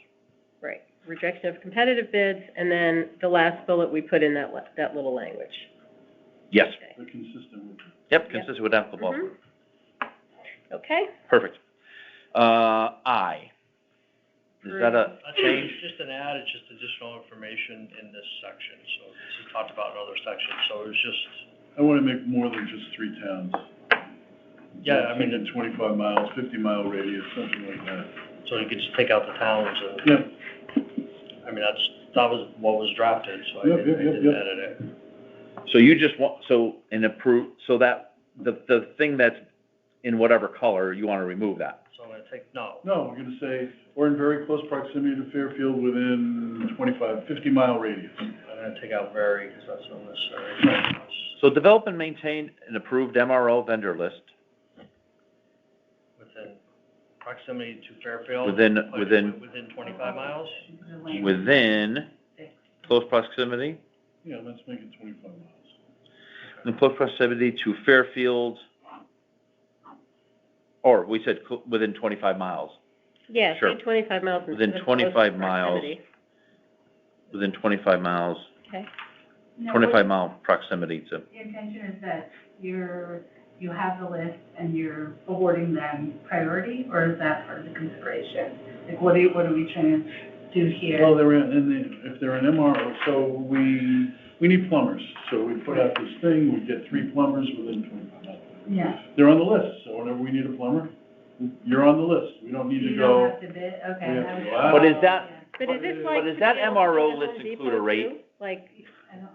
Right, rejection of competitive bids, and then the last bullet we put in that little language. Yes, Okay. They're consistent with. yep, consistent with applicable. Mhm. Okay, Perfect. I. Is that a That's change? just an add, it's just additional information in this section, so this is talked about in other sections, so it's just, I wanna make more than just 3 towns. Yeah, I mean, Thinking 25 miles, 50-mile radius, something like that. so you could just take out the towns and, Yeah, I mean, that was what was drafted, so I Yep, didn't yep. edit it. So you just want, so that, the thing that's in whatever color, you wanna remove that? So I'm gonna take, no, no, we're gonna say, or in very close proximity to Fairfield within 50-mile radius. I'm gonna take out very, because that's unnecessary. So develop and maintain an approved MRO vendor list. Within proximity to Fairfield. Within 25 miles? within close proximity, Yeah, let's make it 25 miles. in close proximity to Fairfield, or we said within 25 miles, Yeah, Sure. say 25 miles Within instead of close 25 miles. proximity. within 25 miles, Okay. Now, 25-mile proximity to, The intention is that you have the list and you're awarding them priority, or is that part of the consideration? Like, what are we trying to do here? Well, if they're an MRO, so we need plumbers. So we put out this thing, we get 3 plumbers within 25 miles. Yeah. They're on the list, so whenever we need a plumber, you're on the list. We don't need to You go. don't have to bid, okay. We have to I was- go out. But is that- But is this But like? does that to be able to MRO go to list Home include a Depot rate? too? Like, I don't,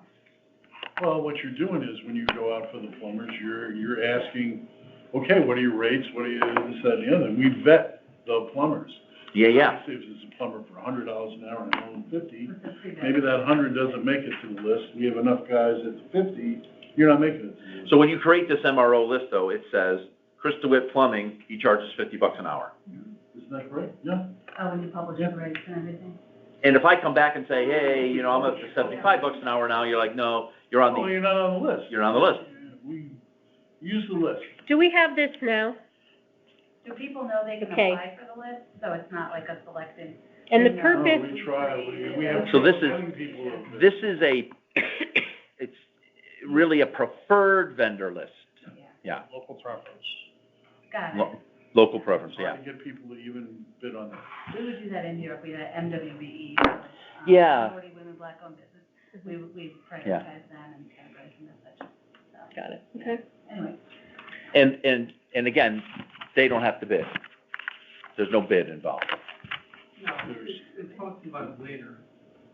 Well, what you're doing is when you go out for the plumbers, you're asking, okay, what are your rates? What are you, this, that, and the other? And we vet the plumbers. yeah. Obviously, if there's a plumber for $100 an hour and they're only 50, it's a pre-bid. maybe that 100 doesn't make it to the list. We have enough guys at the 50, you're not making it to the list. So when you create this MRO list, though, it says, Chris DeWitt Plumbing, he charges $50 an hour. Isn't that correct? Yeah. Oh, when you publish the rates and everything? And if I come back and say, hey, you know, I'm up to $75 an hour now, you're like, no, you're on Oh, the, you're not on the list. you're on the list. We use the list. do we have this now? Do people know they can Okay. apply for the list, so it's not like a selected? And the No, purpose, No, we try, we have. So this is- telling people that- This is it's really a preferred vendor list. Yeah, Local preference. Got it. local preference, yeah. Trying to get people to even bid on that. We would do that in New York, we had MWBE. Yeah. Minority Women Black-Owned Business. We prioritize Yeah. them and categorize them as such. So, got it, okay. anyway, And again, they don't have to bid. There's no bid involved. It's talking about it later.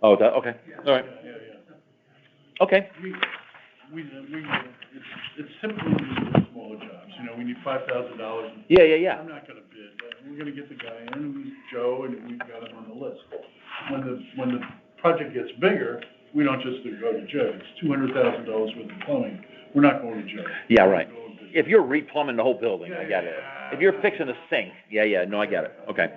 Oh, okay, all right, Yeah. okay. It's typically used for smaller jobs, you know, we need $5,000. Yeah. I'm not gonna bid, we're gonna get the guy in, who's Joe, and we've got him on the list. When the project gets bigger, we don't just go to Joe, it's $200,000 worth of plumbing, we're not going to Joe. Yeah, right. We're going to- If you're replumbing the whole building, I get it. If you're fixing a sink, yeah, no, I get it, okay.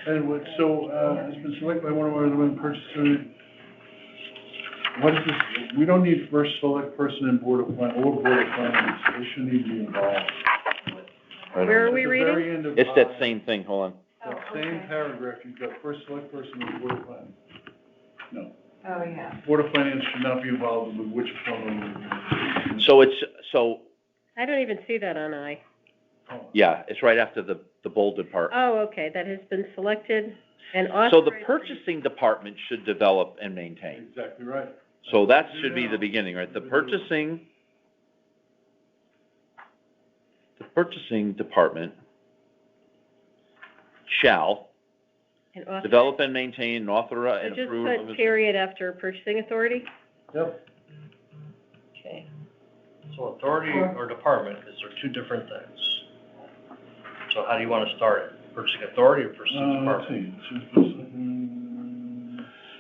And it's been selected by one of our women purchasers. What is this, we don't need first select person in board of finance, they shouldn't even be involved. Where are we At the reading? very end of It's that I, same thing, hold on. that same paragraph, you've got first select person in board of finance. No, oh, yeah. board of finance should not be involved with which plumber. So, I don't even see that on I. yeah, it's right after the bolded part. Oh, okay, that has been selected and authorized. So the purchasing department should develop and maintain. Exactly right. So that should be the beginning, right? The purchasing department shall And authorize. develop and maintain and authorize So and just approve. put period after purchasing authority? Yep. Okay. So authority or department, is there 2 different things? So how do you want to start it? Purchasing authority or purchasing Let's department? see.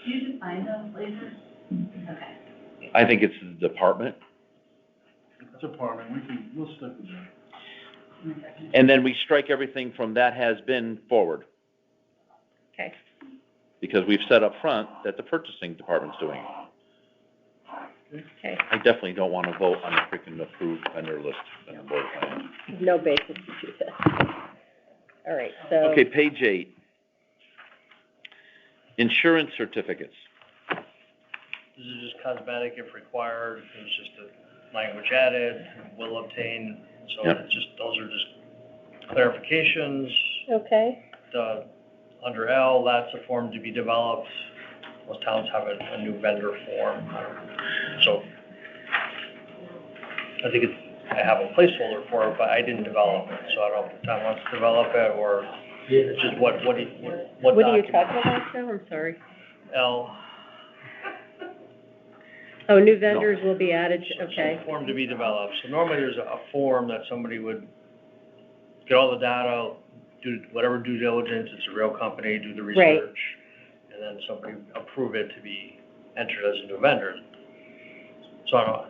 Do you define those later? Okay. I think it's the department. Department, we'll stick with that. And then we strike everything from that has been forward. Okay. Because we've said up front that the purchasing department's doing it. Okay, I definitely don't want to vote on a freaking approved vendor list in the board of finance. no basis to do that. All right, so. Okay, page 8. Insurance certificates. This is just cosmetic if required, it's just a language added, will obtain, so Yep. it's just, those are just clarifications. Okay, Under L, that's a form to be developed, most towns have a new vendor form, so. I think I have a placeholder for it, but I didn't develop it, so I don't know if the town wants to develop it, or it's just what what are you document? talking about, Joe? I'm sorry. L. Oh, new vendors will be added, So okay. form to be developed. So normally there's a form that somebody would get all the data, do whatever due diligence, it's a real company, do the Right. research, and then somebody approve it to be entered as a new vendor. So I don't,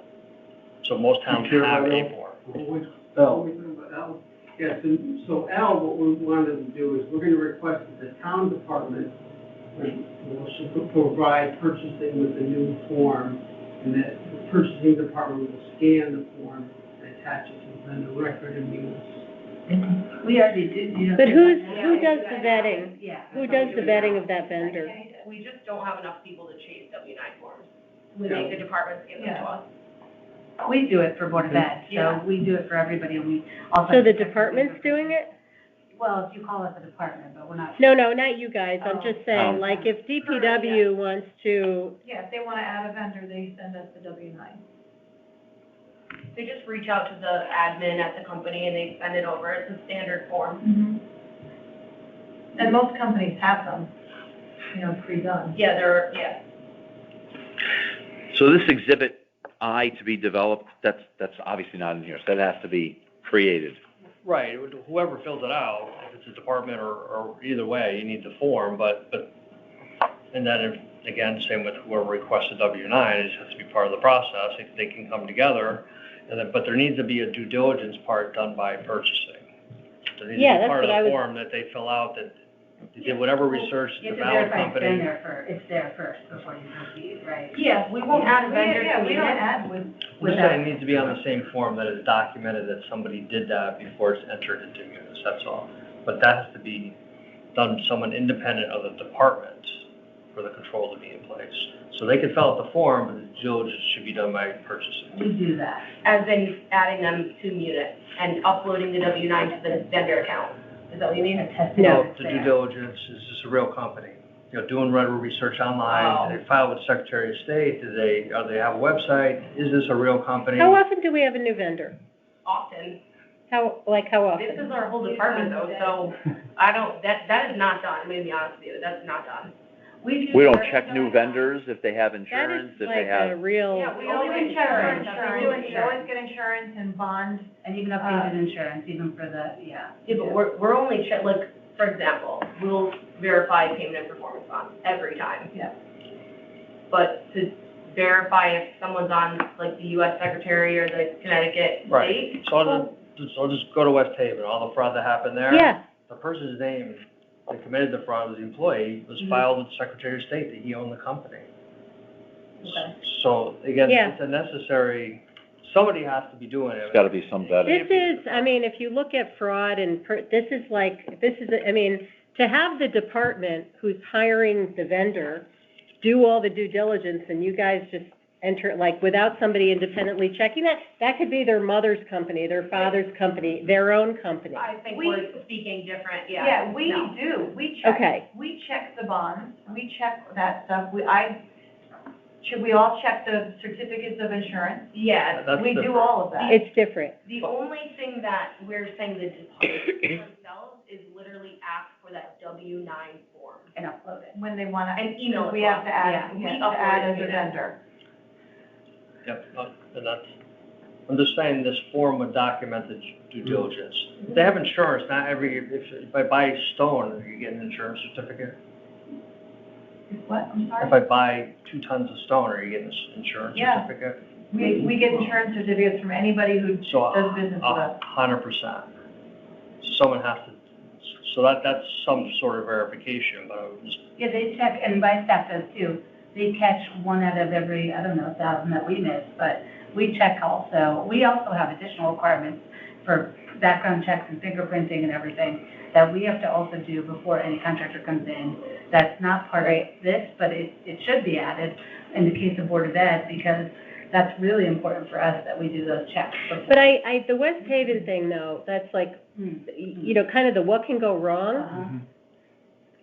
so most towns care have about a that? form. Always, L. always know about Al. Yes, and so Al, what we wanted to do is we're gonna request that the town department should provide purchasing with the new form, and that the purchasing department will scan the form and attach it to the record of use. We already do, you know. But who does the vetting? Yeah. Who does the vetting of that vendor? We just don't have enough people to chase W-9 forms. We make the departments give them to us. We do it for Board of Ed, so Yeah. we do it for everybody, and we also. So the department's doing it? Well, if you call it the department, but we're not. No, not you guys, I'm just saying, Oh. like, if DPW wants to, Yeah, if they wanna add a vendor, they send us the W-9. They just reach out to the admin at the company and they send it over. It's a standard form. Mm-hmm. And most companies have them, you know, pre-done. Yeah, yeah. So this exhibit I to be developed, that's obviously not in here, so that has to be created. Right, whoever fills it out, if it's a department or either way, you need the form, but, and then, again, same with whoever requests a W-9, it has to be part of the process, if they can come together, and then, but there needs to be a due diligence part done by purchasing. There needs Yeah, to be that's part of what I the was- form that they fill out, that they did whatever research, You the have to valid verify company. it's there first before you proceed, right? Yeah, we won't add a vendor Yeah, to we it. don't add with, I'm just saying it needs to be on the same form that is documented that somebody did that before it's entered into Munis, that's all. But that has to be done someone independent of the department for the control to be in place. So they can fill out the form, but the due diligence should be done by purchasing. We do that. As in adding them to Munis and uploading the W-9 to the vendor account. Is that what you mean? Test it You know, out, it's the due there. diligence, is this a real company? You know, doing research online, Oh. do they file with the Secretary of State, do they have a website, is this a real company? how often do we have a new vendor? Often. How This often? is our whole department though, so that is not done. I'm gonna be honest with you, that's not done. We don't check new vendors if they have That insurance, is if like they have. a real, yeah, we Only always check our insurance. insurance, we always get insurance and bond. And even updated insurance, even for the, yeah. Yeah, but we're only like, for example, we'll verify payment and performance bonds every time. Yeah. But to verify if someone's on like the US Secretary or the Connecticut Right, state. so I'll just go to West Haven, all the fraud that happened there. yeah, The person's name that committed the fraud was the employee, was filed with the Secretary of State that he owned the company. Okay. So, again, Yeah. it's a necessary, somebody has to be doing it. There's gotta be some vetting. this is, I mean, if you look at fraud and, I mean, to have the department who's hiring the vendor do all the due diligence and you guys just enter, like, without somebody independently checking that could be their mother's company, their father's company, their own company. I think We- we're speaking different, yeah. Yeah, we No. do, we check. Okay. We check the bonds, we check that stuff, should we all check the certificates of insurance? Yeah, That's We the- do all of that. It's different. the only thing that we're saying the department themselves is literally ask for that W-9 form. And upload it. When they wanna, And email it we to have us. to add, Yeah, we we have to upload add it as a to them. vendor. Yep, and that's, I'm just saying this form would document the due diligence. If they have insurance, not if I buy stone, are you getting an insurance certificate? What, I'm sorry? If I buy 2 tons of stone, are you getting an insurance Yeah. certificate? We get insurance certificates from anybody who So, does business with us. 100%. Someone has to, so that's some sort of verification, but I would just, Yeah, they check, and my staff does too. They catch 1 out of every, 1,000 that we miss, but we check also. We also have additional requirements for background checks and fingerprinting and everything that we have to also do before any contractor comes in. That's not part of this, but it should be added in the case of Board of Ed, because that's really important for us that we do those checks before. But the West Haven thing though, that's like, you know, kind of the what can go wrong. Uh-huh.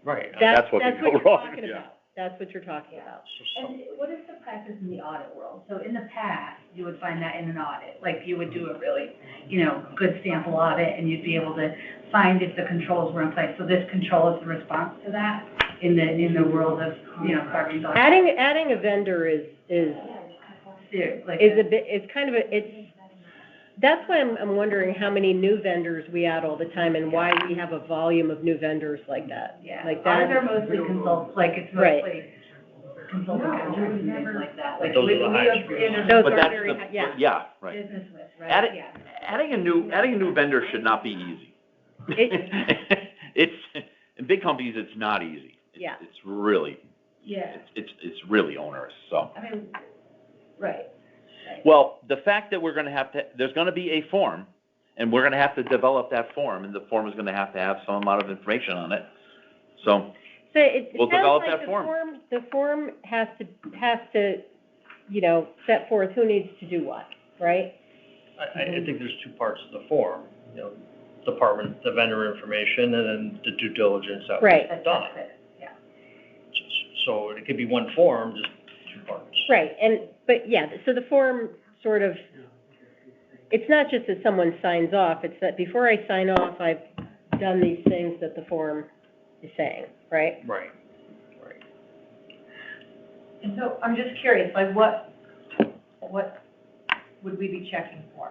right. That's what could go you're wrong, talking yeah. about. That's what you're talking about. And what is the practice in the audit world? So in the past, you would find that in an audit, like you would do a really, you know, good sample audit, and you'd be able to find if the controls were in place. So this control is the response to that in the world of, you know, carving. Adding a vendor is that's why I'm wondering how many new vendors we add all the time and why we have a volume of new vendors like that. Yeah, Like ours that. are mostly consultants, like it's Right. mostly consulting No, contracts we've and things never- like that, But like those we, are the we highest have rates. inter- Those But are that's very, the, yeah. yeah, right. business with, right? Adding, Yeah. adding a new vendor should not be easy. It- It's, in big companies, it's not easy. Yeah. It's really, Yeah, it's really onerous, so. I mean, right. Well, the fact that we're gonna have to, there's gonna be a form, and we're gonna have to develop that form, and the form is gonna have some amount of information on it. So, So it We'll sounds develop like that the form. The form has to, you know, set forth who needs to do what, right? I think there's two parts to the form, you know, department, the vendor information, and then the due diligence that was Right. That's done. it, yeah. So it could be one form, just two parts. Right, but yeah, so the form sort of, it's not just that someone signs off, it's that before I sign off, I've done these things that the form is saying, right? Right. And so I'm just curious, like what would we be checking for?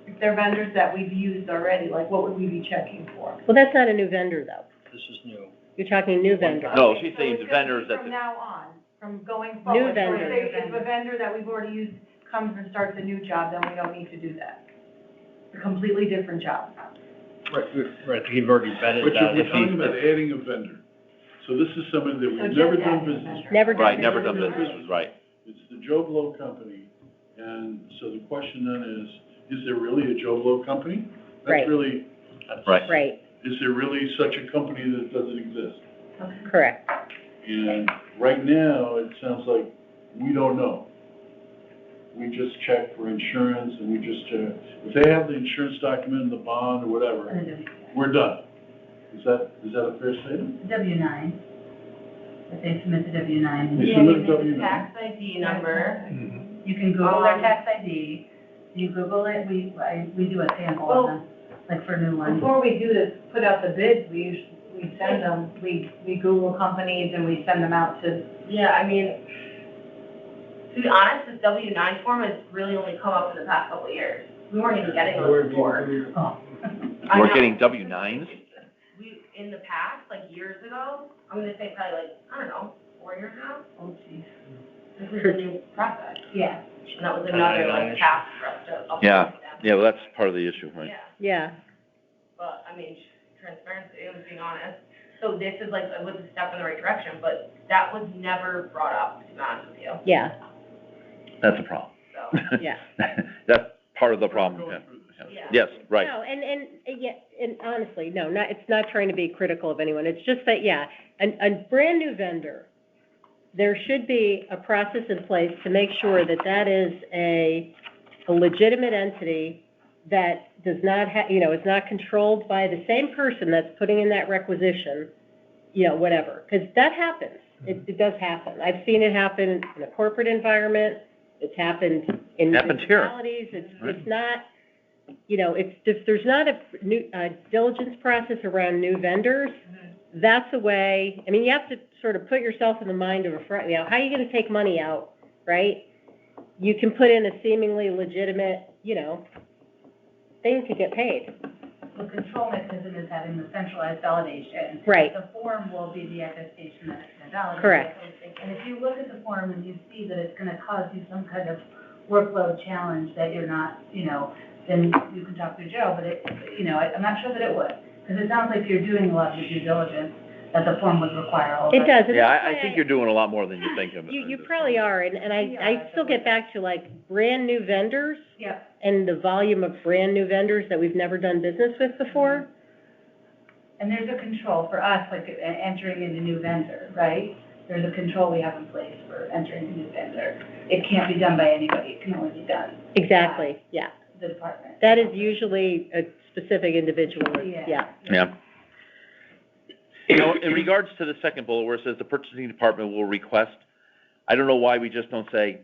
If they're vendors that we've used already, like what would we be checking for? Well, that's not a new vendor, though. This is new. You're talking new vendor. no, Okay, she's so saying it's the gonna be vendors that, From now on, from going New forward. So vendor. say if a vendor that we've already used comes and starts a new job, then we don't need to do that. A completely different job. Right, I think you've already vetted But that. you're talking about adding a vendor. So this is somebody that So we've just never adding done a business vendor. with. Never done right, never business. done business with, right. It's the Joe Blow company, and so the question then is there really a Joe Blow company? Right. That's really, Right. Right, is there really such a company that doesn't exist? correct. And right now, it sounds like we don't know. We just check for insurance, and we just check, if they have the insurance document and the bond or whatever, And then we're done. Is that a fair statement? W-9, if they submit the W-9. They Yeah, submit you a need a W-9. tax ID number. You can Google their tax ID, you Google it, we do a sample of them, like for new ones. Before we do this, put out the bids, we send them, we Google companies and we send them out to. Yeah, I mean, to be honest, this W-9 form has really only come up in the past couple of years. We weren't even getting those before. Oh. I We're know. getting W-9s? We, in the past, like years ago, I'm gonna say probably like, I don't know, 4 years ago? Oh, geez. This is a new process. Yeah, And that was another like 99-ish. task for us to update Yeah. them. Yeah, well, that's part of the issue, right? Yeah, Yeah, but, I mean, transparency, it was being honest. So this is like, it was a step in the right direction, but that was never brought up, to be honest with you, yeah, That's a problem. so. yeah. That's part of the problem. Going yeah. through this. Yeah. Yes, right. No, yeah, and honestly, no, it's not trying to be critical of anyone, it's just that, yeah, a brand new vendor, there should be a process in place to make sure that that is a legitimate entity that does not is not controlled by the same person that's putting in that requisition, whatever, because that happens, it does happen. I've seen it happen in a corporate environment, it's happened in Happens here. municipalities, Right. it's not, if there's not a diligence process around new vendors, that's a way, I mean, you have to sort of put yourself in the mind of a friend, how are you gonna take money out, right? You can put in a seemingly legitimate, thing to get paid. the control mechanism is having the centralized validation. Right. The form will be the attestation that it's been validated. Correct. And if you look at the form and you see that it's gonna cause you some kind of workload challenge that you're not, then you can talk to Joe, but I'm not sure that it would. Because it sounds like you're doing a lot of the due diligence that the form would require all of It does, and Yeah, that's I why think you're doing a lot more than you think of. You probably are, and I still get back to like brand new vendors Yep. and the volume of brand new vendors that we've never done business with before. And there's a control for us, like entering in a new vendor, right? There's a control we have in place for entering a new vendor. It can't be done by anybody, it can only be done Exactly, yeah. by the department. That is usually a specific individual, yeah. Yeah. In regards to the second bullet where it says the purchasing department will request, I don't know why we just don't say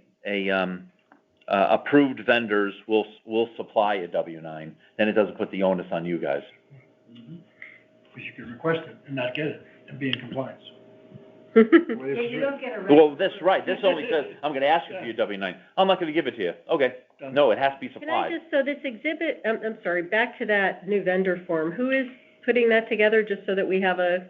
approved vendors will supply a W-9, then it doesn't put the onus on you guys. Because you could request it and not get it and be in compliance. Yeah, you don't get a. Well, that's right, this only says, I'm gonna ask you for your W-9, I'm not gonna give it to you, okay, no, it has to be Can I supplied. so this exhibit, I'm sorry, back to that new vendor form, who is putting that together, just so that we have is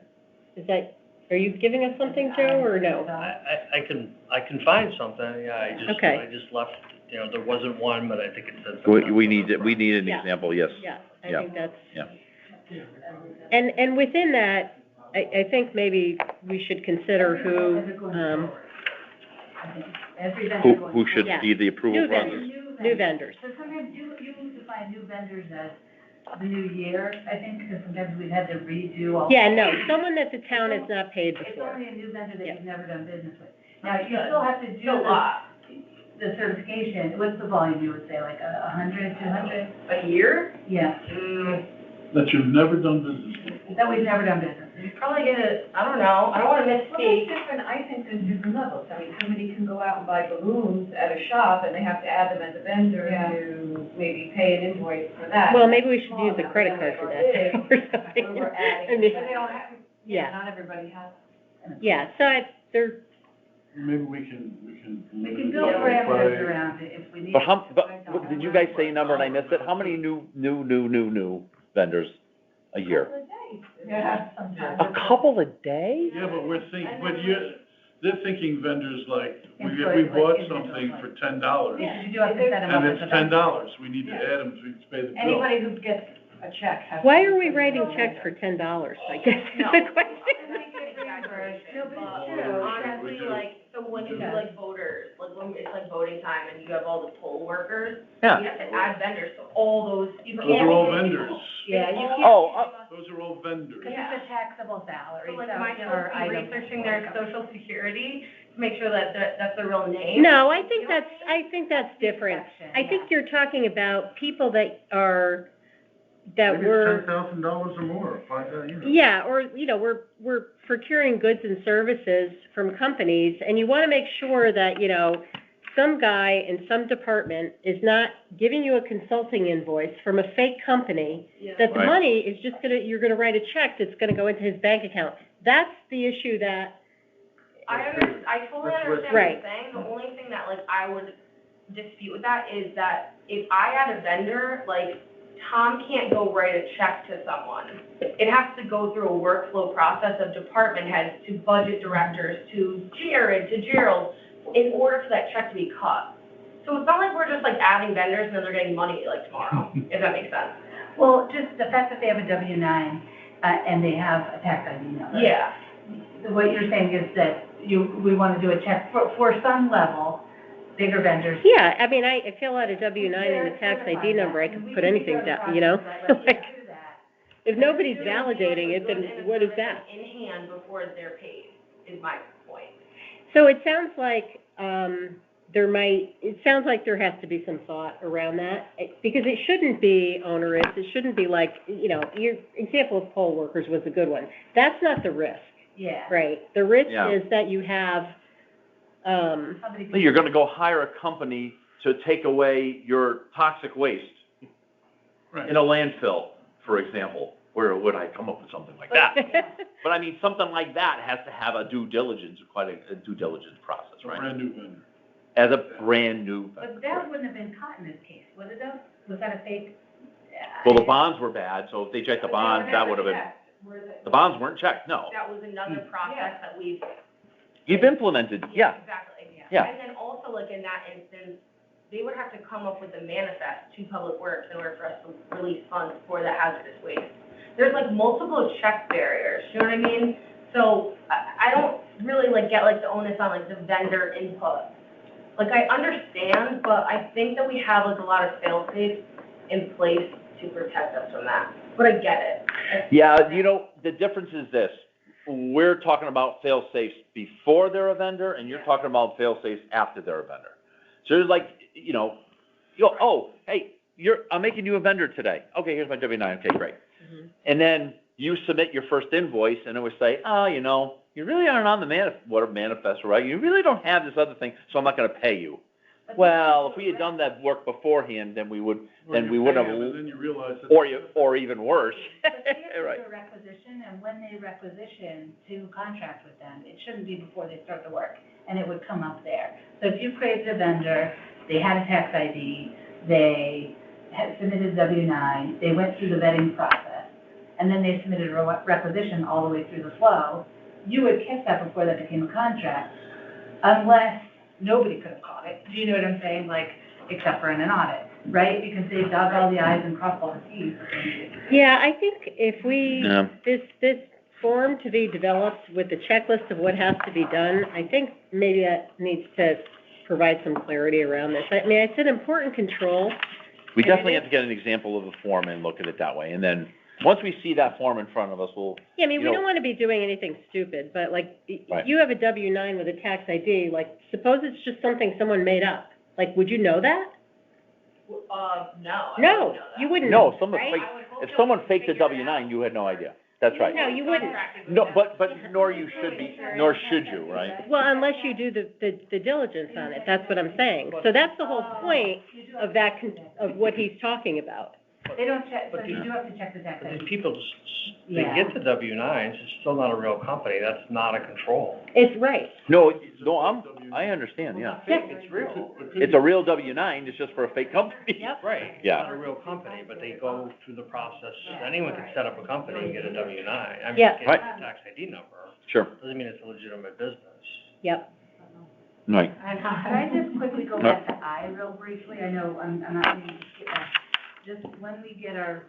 that Are you giving us something, Joe, or no? I can find something, yeah, Okay. I just left, there wasn't one, but I think it said. We need an Yeah. example, yes. Yeah, I Yeah. think that's. Yeah. And within that, I think maybe we should consider who, I think every vendor going Who should Yeah. be the approval New process? vendors. New vendors. So sometimes you define new vendors as the new year, I think, because sometimes we've had to redo all. Yeah, no, someone that the town has not paid It's before. only a new vendor that Yeah. you've never done business with. Now, you still have to do Still a lot. the certification. What's the volume, you would say, like 100, 200? A year? Yeah, That you've never done business with. that we've never done business. You probably get I don't know, I don't wanna Well, that's misspeak. different, I think there's different levels. I mean, somebody can go out and buy balloons at a shop, and they have to add them as a vendor Yeah. to maybe pay an invoice for that. Well, maybe we should Small use a amount, credit but card for then that, like or big, something. where we're I adding, mean, but they don't have, Yeah. not everybody has. Yeah, so they're, Maybe we can. We can build parameters around it if we need. But to. did you guys say a number and I missed it? How many new vendors a year? Yeah, sometimes. A couple a day? Yeah, but they're thinking vendors like, we Employees, like bought individuals, something like- for $10. Yeah, you do have to set them up And as it's a vendor. $10, we need to add them to pay the bill. Anybody who gets a check has. why to are we be writing a checks vendor. for $10, I guess is No. the question. No, but it's We true. Honestly, do. like, so when you do Yeah. like voters, like when it's like voting time and you have all the poll workers, Yeah. you have to add vendors, so all those, you Those can't. are all vendors. Yeah, you can't. Oh, Those are all vendors. Because it's a taxable salary, So like, so am I there supposed are to be items. researching their social security to make sure that that's their real name? No, I think that's different. Section, I think yeah. you're talking about people that were. $10,000 or more, Yeah, or, we're procuring goods and services from companies, and you wanna make sure that, some guy in some department is not giving you a consulting invoice from a fake company, Yeah. that the Right. money is just you're gonna write a check that's gonna go into his bank account. That's the issue that, I totally That's understand what Right. you're saying, the only thing that, like, I would dispute with that is that if I add a vendor, like, Tom can't go write a check to someone. It has to go through a workflow process of department heads to budget directors, to Jared, to Gerald, in order for that check to be cut. So it's not like we're just, like, adding vendors and then they're getting money, like, tomorrow, if that makes sense. Well, just the fact that they have a W-9, and they have a tax ID number. Yeah. What you're saying is that we want to do a check for some level, bigger vendors. yeah, I mean, I fill out a W-9 and a tax ID number, I can put anything down, Like, if nobody's validating it, then what is that? In hand before they're paid, is my point. So it sounds like, there has to be some thought around that, because it shouldn't be onerous, it shouldn't be like, your example of poll workers was a good one. That's not the risk, Yeah. right? The risk Yeah. is that you have, You're gonna go hire a company to take away your toxic waste Right. in a landfill, for example. Where would I come up with something like that? But I mean, something like that has to have a due diligence, quite a due diligence process, It's a right? brand new vendor. As a brand new vendor. But that wouldn't have been caught in this case, would it though? Was that a fake? Well, the bonds were bad, so if they checked the bonds, that would have been, the bonds weren't checked, no. That was another process that we've. You've implemented, yeah, Exactly. yeah. And then also, like, in that instance, they would have to come up with a manifest to Public Works in order for us to release funds for the hazardous waste. There's, like, multiple check barriers, you know what I mean? So, I don't really, like, get, like, the onus on, like, the vendor input. Like, I understand, but I think that we have, like, a lot of fail-safes in place to protect us from that. But I get it. Yeah, the difference is this. We're talking about fail-safes before they're a vendor, and you're talking about fail-safes after they're a vendor. So it's like, hey, I'm making you a vendor today. Okay, here's my W-9, okay, great. Mhm. And then you submit your first invoice, and it would say, you really aren't on the manifest, right? You really don't have this other thing, so I'm not gonna pay you. Well, if we had done that work beforehand, then we wouldn't And then have, you realize that. or even worse. But they have to Right. do a requisition, and when they requisition to contract with them, it shouldn't be before they start the work, and it would come up there. So if you created a vendor, they had a tax ID, they had submitted W-9, they went through the vetting process, and then they submitted a requisition all the way through the flow, you would catch that before that became a contract, unless nobody could have caught it. Do you know what I'm saying? Like, except for in an audit, right? Because they dotted all the i's and crossed all the t's. Yeah, I think if we, Yeah. this form to be developed with the checklist of what has to be done, I think maybe that needs to provide some clarity around this. I mean, it's an important control. We And definitely it have to get an example of a form and look at it that way, and then, once we see that form in front of us, we'll, Yeah, I mean, you we know- don't want to be doing anything stupid, but like, Right. you have a W-9 with a tax ID, like, suppose it's just something someone made up. Like, would you know that? No. I wouldn't know No, that. you wouldn't, no, if someone right? faked, I would hope if that someone we faked a figure it W-9, out. you had no idea. That's right. No, you wouldn't. No, but nor you should be, nor should you, right? Well, unless you do the diligence on it, that's what I'm saying. So that's the whole point of that, of what he's talking about. They don't check, so But you the- do have to check the tax But ID. these people just, they Yeah. get the W-9s, it's still not a real company, that's not a control. It's right. No, I understand, yeah. It's not fake, it's real. It's a real W-9, it's just for a fake company. Yep. Right. It's Yeah. not a real company, but they go through the process, anyone can set up a company and get a W-9. I mean, Yeah. get Right. a tax ID number, Sure, doesn't mean it's a legitimate business. Yep. right. And can I just quickly go back to I real briefly? I know I'm not meaning to skip back. Just when we get our,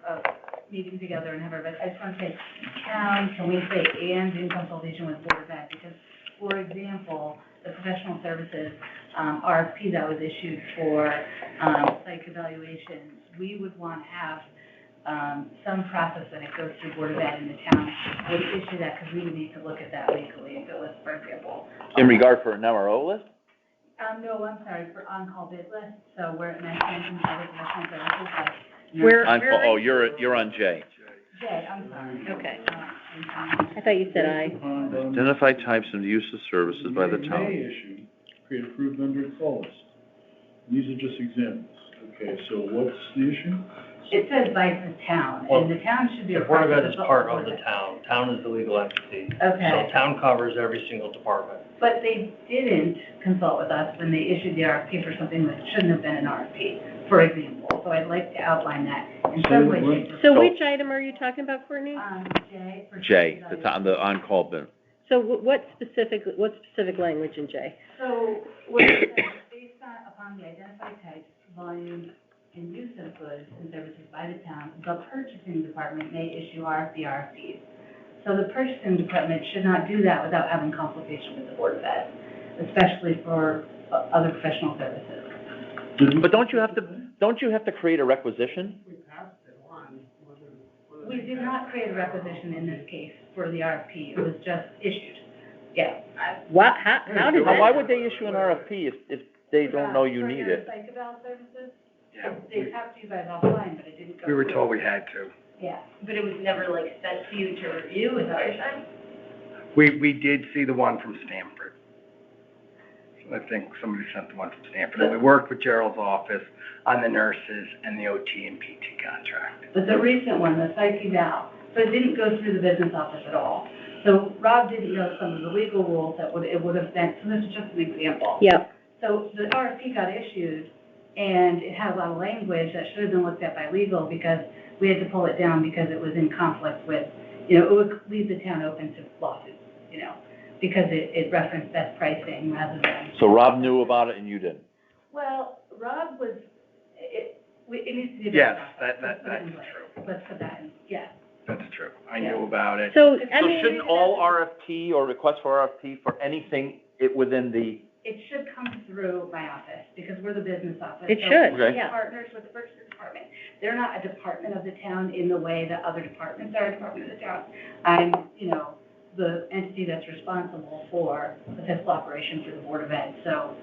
meeting together and have our, I just want to say, can we say, and in consultation with Board of Ed? Because, for example, the professional services, RFP that was issued for, psych evaluations, we would want to have, some process when it goes through Board of Ed in the town would issue that, because we would need to look at that legally if it was, for example. In regard for an MRO list? No, I'm sorry, for on-call bid list, so we're mentioning other professional services, like. Where- Oh, you're on J. Jay, I'm sorry. Okay. I thought you said I. Identify types and use of services by the May town. issue, create approved vendor call list. These are just examples. Okay, so what's the issue? It says by the town, Well, and the town should be a The Board part of of Ed is part of the town is the legal entity. Okay. So town covers every single department. But they didn't consult with us when they issued the RFP for something that shouldn't have been an RFP, for example. So I'd like to outline that in some way, shape, or So So- which item are you talking about, Courtney? Jay, for. J, the on-call bin. So what specific language in J? So, what it says, based upon the identified types, volume, and use of goods and services by the town, the purchasing department may issue RFPs. So the purchasing department should not do that without having consultation with the Board of Ed, especially for other professional services. But don't you have to create a requisition? We passed it on, We did not create a requisition in this case for the RFP, it was just issued. Yeah. What, how does that? Why would they issue an RFP if they don't know you need it? For your psych eval services, Yeah, they talked to you guys offline, but it didn't go. we were through. told we had to. Yeah. But it was never like sent to you to review, is that what you're saying? We did see the one from Stanford. I think somebody sent the one from Stanford. And we worked with Gerald's office on the nurses and the OT and PT contract. But the recent one, the psych eval, so it didn't go through the business office at all. So Rob didn't know some of the legal rules that it would have been, so this is just an example. Yep. So the RFP got issued, and it had a lot of language that should have been looked at by legal, because we had to pull it down because it was in conflict with, it would leave the town open to lawsuits, because it referenced best pricing rather than. So Rob knew about it and you didn't? Well, Rob was, it needs to be. Yes, Let's that's put it in true. place. Let's put that in, yeah. That's true. I knew about it. So, So I mean, shouldn't all RFP or request for RFP for anything within the, It should come through my office, because we're the business office. It So should, we're yeah. partners with the purchasing department. They're not a department of the town in the way that other departments are a department of the town. I'm, the entity that's responsible for the fiscal operation for the Board of Ed. So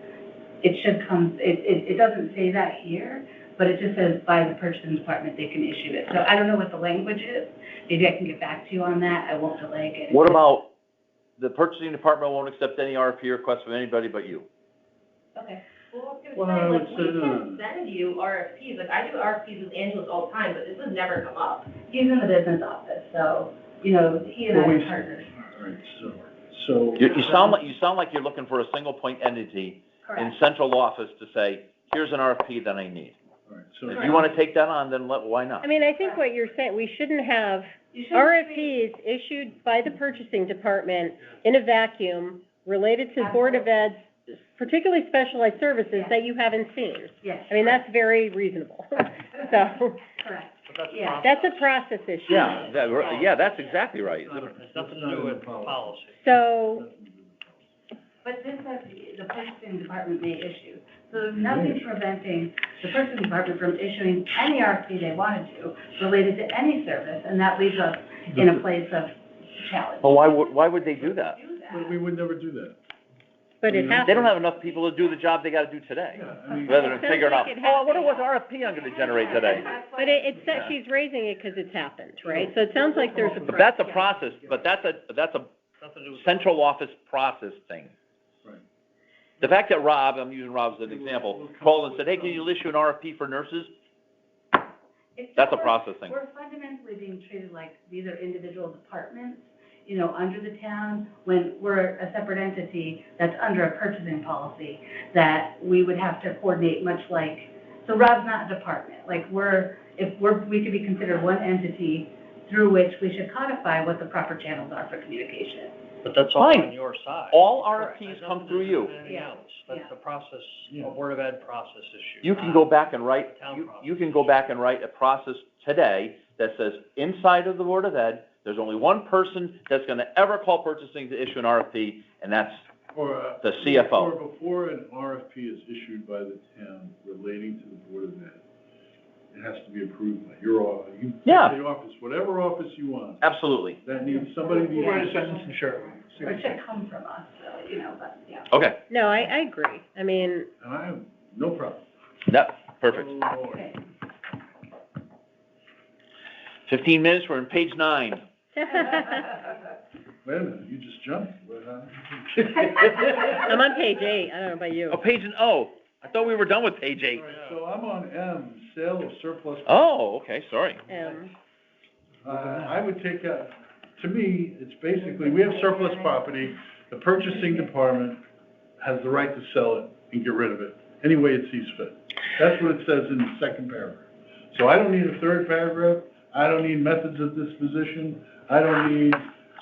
it should come, it doesn't say that here, but it just says by the purchasing department, they can issue it. So I don't know what the language is. Maybe I can get back to you on that. I won't delay getting. what about, the purchasing department won't accept any RFP request from anybody but you? Okay. Well, I was Well, gonna I say, would we say, can send you RFPs, like, I do RFPs with Angeles all the time, but this has never come up. He's in the business office, so, he and I Well, are we- partners. All right, so. You sound like you're looking for a single point entity in Correct. central office to say, here's an RFP that I need. All right, so. If you wanna take that on, then why not? I mean, I think what you're saying, we shouldn't have You shouldn't treat- RFPs issued by the purchasing department in a vacuum related to Board of Ed's particularly specialized services that you haven't seen. Yes. I mean, that's very reasonable. So, Correct. But that's Yeah. that's a process issue. Yeah, that's exactly right. It's nothing to do with policy. So, But this says the purchasing department may issue. So there's nothing preventing the purchasing department from issuing any RFP they want to do related to any service, and that leaves us in a place of challenge. Well, why would they do that? Do that. But we would never do that. but it happens. They don't have enough people to do the job they gotta do today. Yeah, I mean, Rather than Sounds figuring out, like it oh, I wonder what RFP I'm gonna generate today. But it says she's raising it because it's happened, right? So it sounds like there's a. But that's a process, but that's a Nothing to do with. central office process thing. Right. The fact that Rob, I'm using Rob as an example, called and said, hey, can you issue an RFP for nurses? It's That's a just process thing. We're fundamentally being treated like these are individual departments, you know, under the town, when we're a separate entity that's under a purchasing policy, that we would have to coordinate much like, so Rob's not a department, like we could be considered one entity through which we should codify what the proper channels are for communication. But that's all Fine. on your side. All Correct. RFPs Has come nothing through to do you. with anything Yeah. else. That's Yeah. the process, Yeah. a Board of Ed process issue. You can go back and write, Town you process. can go back and write a process today that says, inside of the Board of Ed, there's only one person that's gonna ever call purchasing to issue an RFP, and that's the CFO. Before an RFP is issued by the town relating to the Board of Ed, it has to be approved by your office. You pick Yeah. the office, whatever office you want. Absolutely. That needs, somebody needs. Write a sentence and share it. Or it should come from us, so, you know, but, yeah. Okay, No, I agree. I mean, And I have no problem. yep, perfect. Oh, Lord. Okay. 15 minutes, we're on page 9. Wait a minute, you just jumped. I'm on page 8. I don't know about you. Oh, I thought we were done with page 8. So I'm on M, sale of surplus. Oh, okay, sorry. I would take, to me, it's basically, we have surplus property, the purchasing department has the right to sell it and get rid of it, any way it sees fit. That's what it says in the second paragraph. So I don't need a third paragraph, I don't need methods of disposition, I don't need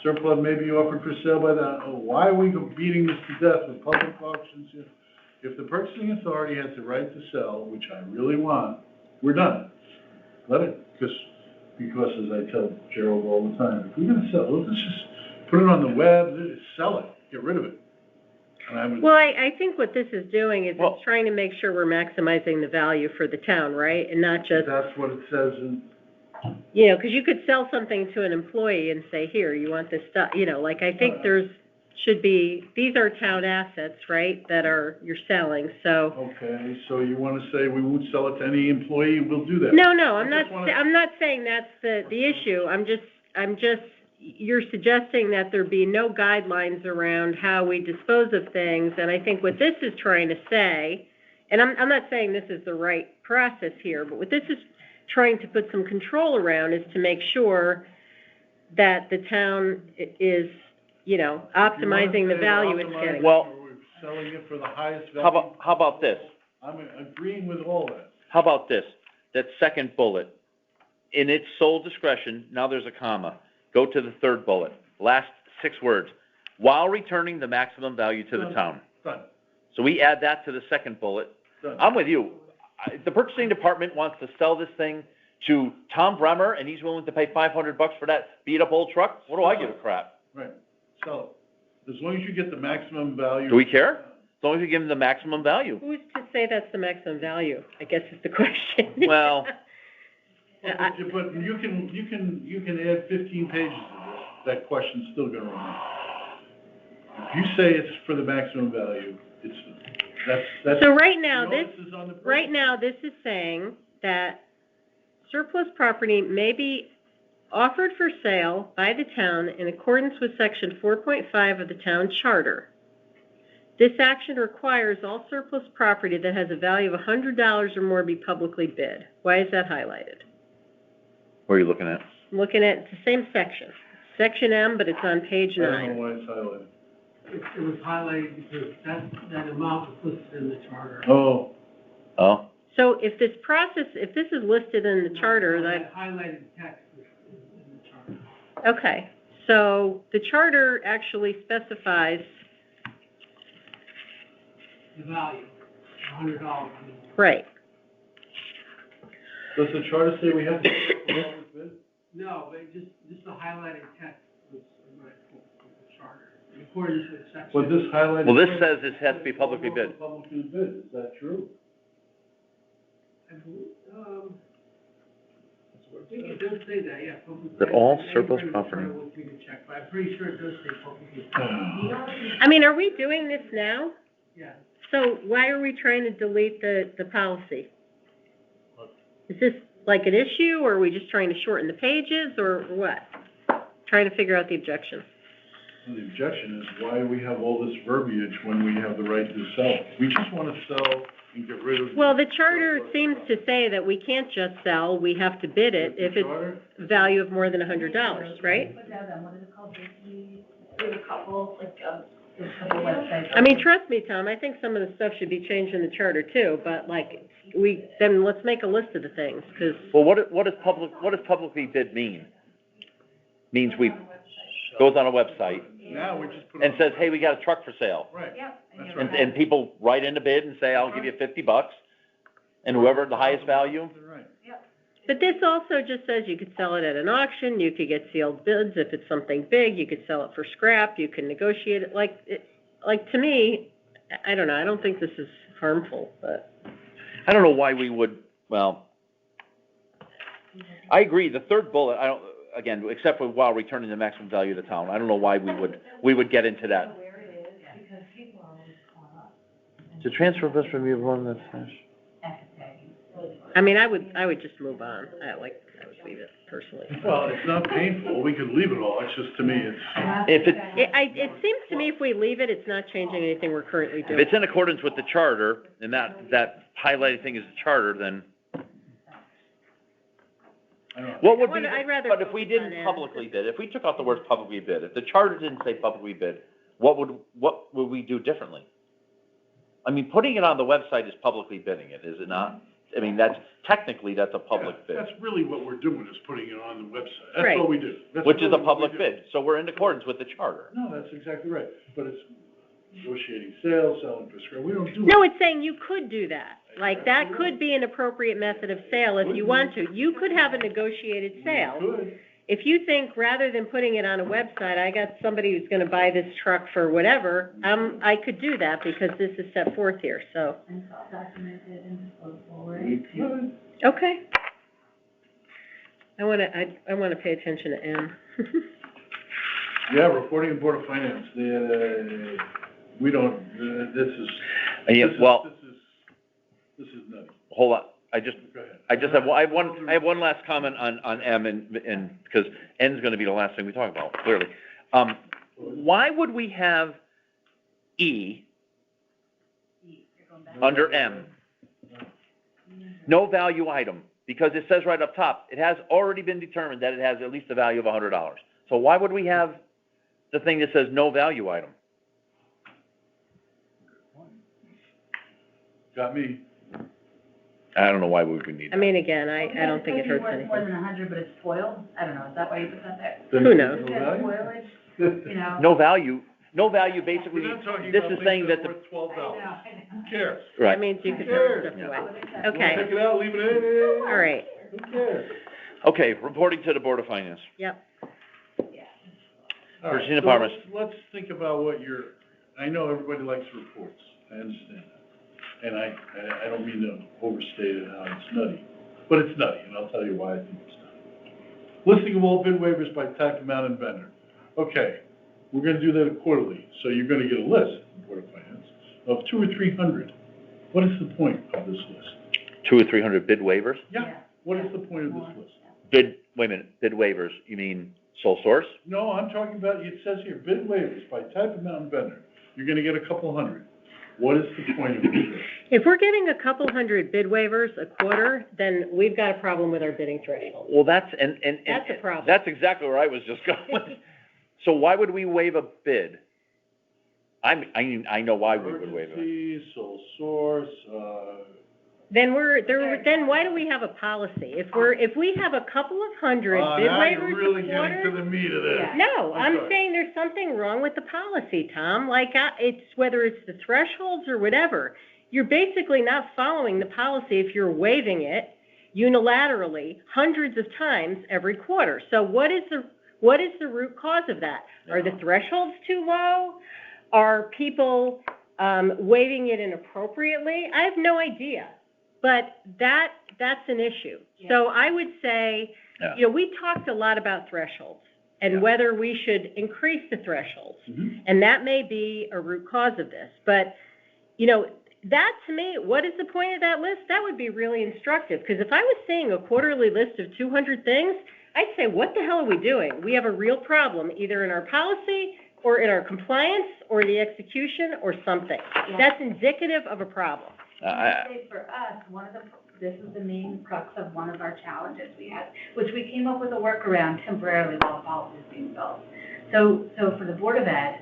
surplus may be offered for sale by the, why are we beating this to death with public auctions? If the purchasing authority has the right to sell, which I really want, we're done. Let it, because as I tell Gerald all the time, if we're gonna sell, let's just put it on the web, let's sell it, get rid of it. And I would, Well, I think what this is doing is Well- it's trying to make sure we're maximizing the value for the town, right? And not just, that's what it says in, you know, because you could sell something to an employee and say, here, you want this stuff, you know, like, I think should be, these are town assets, right, that you're selling, so. okay, so you wanna say we won't sell it to any employee, we'll do that. No, I I'm just wanna- not saying that's the issue. I'm just, you're suggesting that there be no guidelines around how we dispose of things, and I think what this is trying to say, and I'm not saying this is the right process here, but what this is trying to put some control around is to make sure that the town is, you know, optimizing the value it's getting. Well- We're selling it for the highest value. How about this? I'm agreeing with all that. How about this? That second bullet, in its sole discretion, now there's a comma. Go to the third bullet, last 6 words, while returning the maximum value to the town. Done, So we add that to the second bullet. done. I'm with you. The purchasing department wants to sell this thing to Tom Bremer, and he's willing to pay $500 for that beat-up old truck. What do I give a crap? Right, sell it. As long as you get the maximum value. Do we care? As long as you give them the maximum value. Who's to say that's the maximum value, I guess is the question. Well, But you can add 15 pages to this, that question's still gonna remain. If you say it's for the maximum value, that's. So right now, the this, onus is on the person. right now, this is saying that surplus property may be offered for sale by the town in accordance with section 4.5 of the town charter. This action requires all surplus property that has a value of $100 or more be publicly bid. Why is that highlighted? what are you looking at? I'm looking at, it's the same section, section M, but it's on page I don't 9. know why it's highlighted. It was highlighted because that amount was listed in the charter. Oh, Oh, So if this is listed in the charter, that, Highlighted text is in the charter. Okay, so the charter actually specifies, The value, $100. right, Does the charter say we have to put a public bid? No, but just the highlighted text was the charter. According to the section. But this highlighted. Well, this says it has to be publicly bid. Publicly bid, is that true? I believe, I think it does say that, yeah. public- That all I didn't surplus bring the property- charter with me to check, but I'm pretty sure it does say publicly. I mean, are we doing this now? Yeah. So why are we trying to delete the policy? Is this like an issue, or are we just trying to shorten the pages, or what? Trying to figure out the objection. And the objection is, why do we have all this verbiage when we have the right to sell? We just want to sell and get rid of. Well, the charter seems to say that we can't just sell, we have to bid it if it's value of more than $100, right? Put that on, what is it called, Disney? There's a couple, like, There's a couple websites. I mean, trust me, Tom, I think some of the stuff should be changed in the charter too, but like, then let's make a list of the things, 'cause. Well, what does publicly bid mean? Means goes on a website Now, we just put. and says, hey, we got a truck for sale. Right. Yep. That's you're right. And people write in a bid and say, I'll give you $50, and whoever the highest value. Right. But this also just says you could sell it at an auction, you could get sealed bids if it's something big, you could sell it for scrap, you can negotiate it, like, to me, I don't know, I don't think this is harmful, but. I don't know why we would, well, I agree, the third bullet, again, except for while returning the maximum value to the town, I don't know why we would get into that. Where it is, because people are always calling up. To transfer best from you, one that's cash. I mean, I would just move on, I would leave it personally. Well, it's not painful, we could leave it all, it's just, to me, it's. If It seems to me if we leave it, it's not changing anything we're currently If doing. it's in accordance with the charter, and that highlighted thing is the charter, then I don't know. what would be, I'd rather but if we focus on didn't it. publicly bid, if we took out the words publicly bid, if the charter didn't say publicly bid, what would we do differently? I mean, putting it on the website is publicly bidding it, is it not? I mean, technically, that's a public bid, That's really what we're doing, is putting it on the website. That's Right. all we do. That's which is a really what we public do. bid, so we're in accordance with the charter. No, that's exactly right, but it's negotiating sales, selling for scrap, we don't do. No, it's saying you could do that. Like, that could be an appropriate method of sale if you want to. You could have a negotiated sale. Good. If you think, rather than putting it on a website, I got somebody who's gonna buy this truck for whatever, I could do that because this is set forth here, so, And it's all documented and disclosable, right? We could. okay. I wanna pay attention to M. Yeah, reporting to Board of Finance, we don't, this is. Yeah, this is- well- This is nutty. Hold on, Go ahead. I have one last comment on M, and, because N's gonna be the last thing we talk about, clearly. Why would we have E under M? No value item, because it says right up top, it has already been determined that it has at least a value of $100. So why would we have the thing that says no value item? Got me. I don't know why we would need I that. mean, again, I don't think it hurts More anything. than 100, but it's spoiled, I don't know, is that why you put that there? Then Who it's knows? no Is that value? spoilage, you know? No value, basically, We're not talking this about is things saying that that are the, worth $12. Who cares? That right, means you could throw stuff Yeah. away. You Okay, wanna take it out, leave it in? all right, Who cares? okay, reporting to the Board of Finance. yep. All right, Virginia so Palmer's. let's think about what I know everybody likes reports, I understand that. And I don't mean to overstate it how it's nutty, but it's nutty, and I'll tell you why I think it's nutty. Listing of all bid waivers by type, amount, and vendor. Okay, we're gonna do that quarterly, so you're gonna get a list, Board of Finance, of 200 or 300. What is the point of this list? 200 or 300 bid waivers? Yeah, what is the point of this list? Wait a minute, bid waivers, you mean sole source? No, I'm talking about, it says here, bid waivers by type, amount, and vendor. You're gonna get a couple hundred. What is the point of this list? If we're getting a couple hundred bid waivers a quarter, then we've got a problem with our bidding threshold. Well, that's That's a problem. That's exactly where I was just going. So why would we waive a bid? I know why we would waive it. Emergency, sole source, then then why do we have a policy? If we have a couple of hundred bid Now you're waivers really a getting to quarter. the meat of this. No, I'm sorry. saying there's something wrong with the policy, Tom, like, it's, whether it's the thresholds or whatever. You're basically not following the policy if you're waiving it unilaterally hundreds of times every quarter. So what is the root cause of that? Are the thresholds too low? Are people, waiving it inappropriately? I have no idea. But that's an issue. Yeah. So I would say, Yeah. you know, we talked a lot about thresholds and Yeah. whether we should increase the thresholds. Mhm. And that may be a root cause of this. But, you know, that to me, what is the point of that list? That would be really instructive. Because if I was seeing a quarterly list of 200 things, I'd say, what the hell are we doing? We have a real problem, either in our policy or in our compliance or the execution or something. Yeah. That's indicative of a problem. I would say for us, this is the main crux of one of our challenges we had, which we came up with a workaround temporarily while the policy was being built. So for the Board of Ed,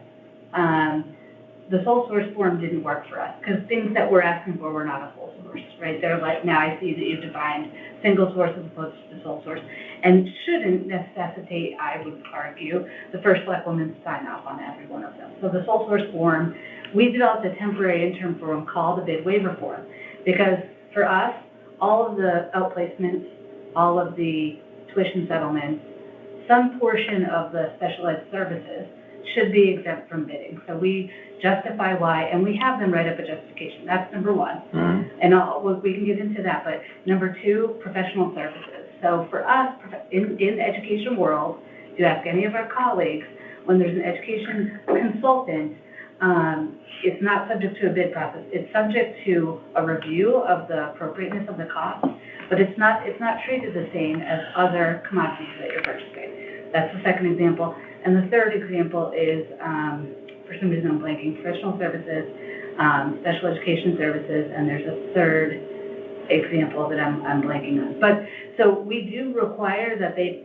the sole source form didn't work for us, because things that we're asking for were not a sole source, right? They're like, now I see that you've defined single source as opposed to sole source, and shouldn't necessitate, I would argue, the first select woman sign off on every one of them. So the sole source form, we developed a temporary interim form called the bid waiver form, because for us, all of the outplacements, all of the tuition settlements, some portion of the special ed services should be exempt from bidding. So we justify why, and we have them write up a justification. That's number one. Mm-hmm. And we can get into that, but number two, professional services. So for us, in the education world, if you ask any of our colleagues, when there's an education consultant, it's not subject to a bid process. It's subject to a review of the appropriateness of the cost, but it's not treated the same as other commodities that you're purchasing. That's the second example. And the third example is, for some reason I'm blanking, professional services, special education services, and there's a third example that I'm blanking on. But, so we do require that they